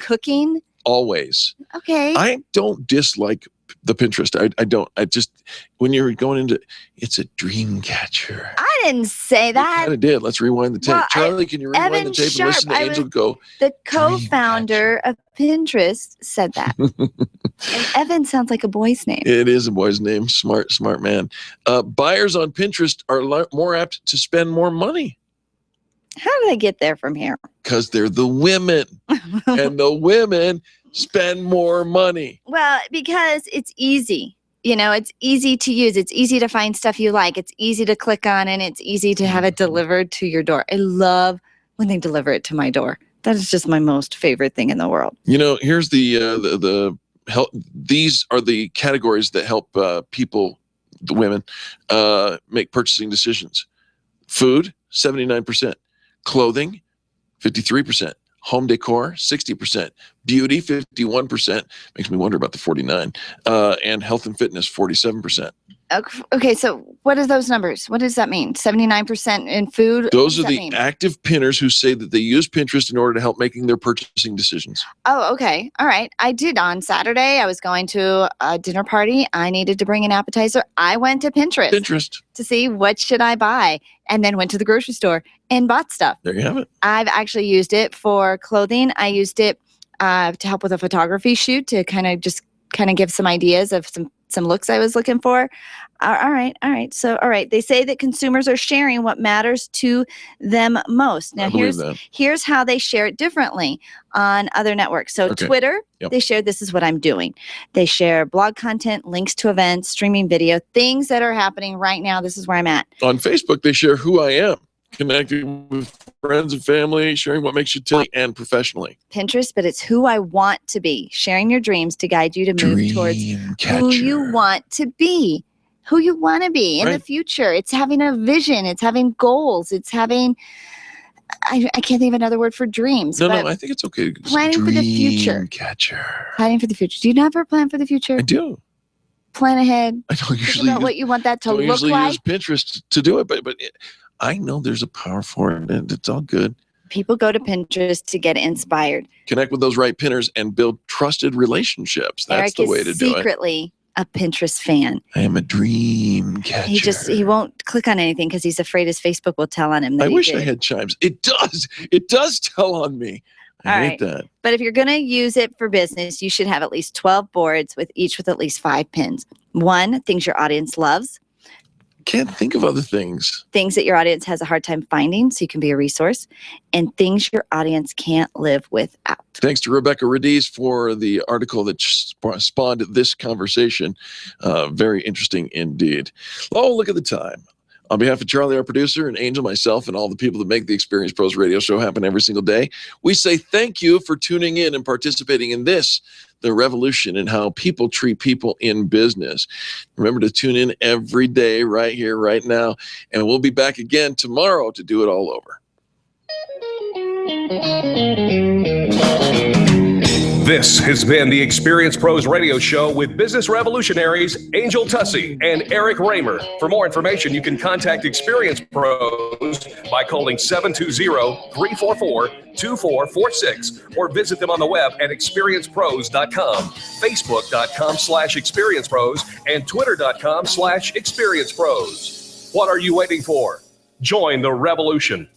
Cooking. Always. Okay. I don't dislike the Pinterest. I just, when you're going into, it's a dream catcher. I didn't say that. Kind of did. Let's rewind the tape. Well, Charlie, can you rewind Evan the tape Sharp, and listen to Angel go? The co-founder of Pinterest said that. And Evan sounds like a boy's name. It is a boy's name. Smart man. Buyers on Pinterest are more apt to spend more money. How did I get there from here? Because they're the women. And the women spend more money. Well, because it's easy. It's easy to use. It's easy to find stuff you like. It's easy to click on, and it's easy to have it delivered to your door. I love when they deliver it to my door. That is just my most favorite thing in the world. Here's the help. These are the categories that help people, the women, make purchasing decisions. Food, 79%. Clothing, 53%. Home decor, 60%. Beauty, 51%. Makes me wonder about the 49. And health and fitness, 47%. Okay, so what are those numbers? What does that mean? 79% in food? Those are the active pinners who say that they use Pinterest in order to help making their purchasing decisions. Oh, okay. All right. I did on Saturday. I was going to a dinner party. I needed to bring an appetizer. I went to Pinterest to see what should I buy, and then went to the grocery store and bought stuff. There you have it. I've actually used it for clothing. I used it to help with a photography shoot, to kind of give some ideas of some looks I was looking for. All right. So, they say that consumers are sharing what matters to them most. Now, here's how they share it differently on other networks. So, Twitter, they share, this is what I'm doing. They share blog content, links to events, streaming video, things that are happening right now. This is where I'm at. On Facebook, they share who I am, connecting with friends and family, sharing what makes you tick, and professionally. Pinterest, but it's who I want to be, sharing your dreams to guide you to move towards who you want to be. Who you want to be in the future. It's having a vision. It's having goals. It's having, I can't think of another word for dreams. No, I think it's okay. Planning for the future. Catcher. Planning for the future. Do you never plan for the future? I do. Plan ahead. I don't usually about what you want that to look usually like. use Pinterest to do it, but I know there's a power for it, and it's all good. People go to Pinterest to get inspired. Connect with those right pinners and build trusted relationships. That's Eric the way to do it. Secretly a Pinterest fan. I am a dream catcher. He won't click on anything because he's afraid his Facebook will tell on him that I wish I had chimes. It does tell on me. I hate that. But if you're going to use it for business, you should have at least 12 boards with at least 5 pins. 1, things your audience loves. Can't think of other things. Things that your audience has a hard time finding, so you can be a resource, and things your audience can't live without. Thanks to Rebecca Radiz for the article that spawned this conversation. Very interesting indeed. Oh, look at the time. On behalf of Charlie, our producer, and Angel, myself, and all the people that make the Experience Pros radio show happen every single day, we say thank you for tuning in and participating in this, the revolution in how people treat people in business. Remember to tune in every day, right here, right now, and we'll be back again tomorrow to do it all over. This has been the Experience Pros radio show with business revolutionaries Angel Tussey and Eric Raymer. For more information, you can contact Experience Pros by calling 720-344-2446 or visit them on the web at experiencepros.com, facebook.com/experiencepros, and twitter.com/experiencepros. What are you waiting for? Join the revolution.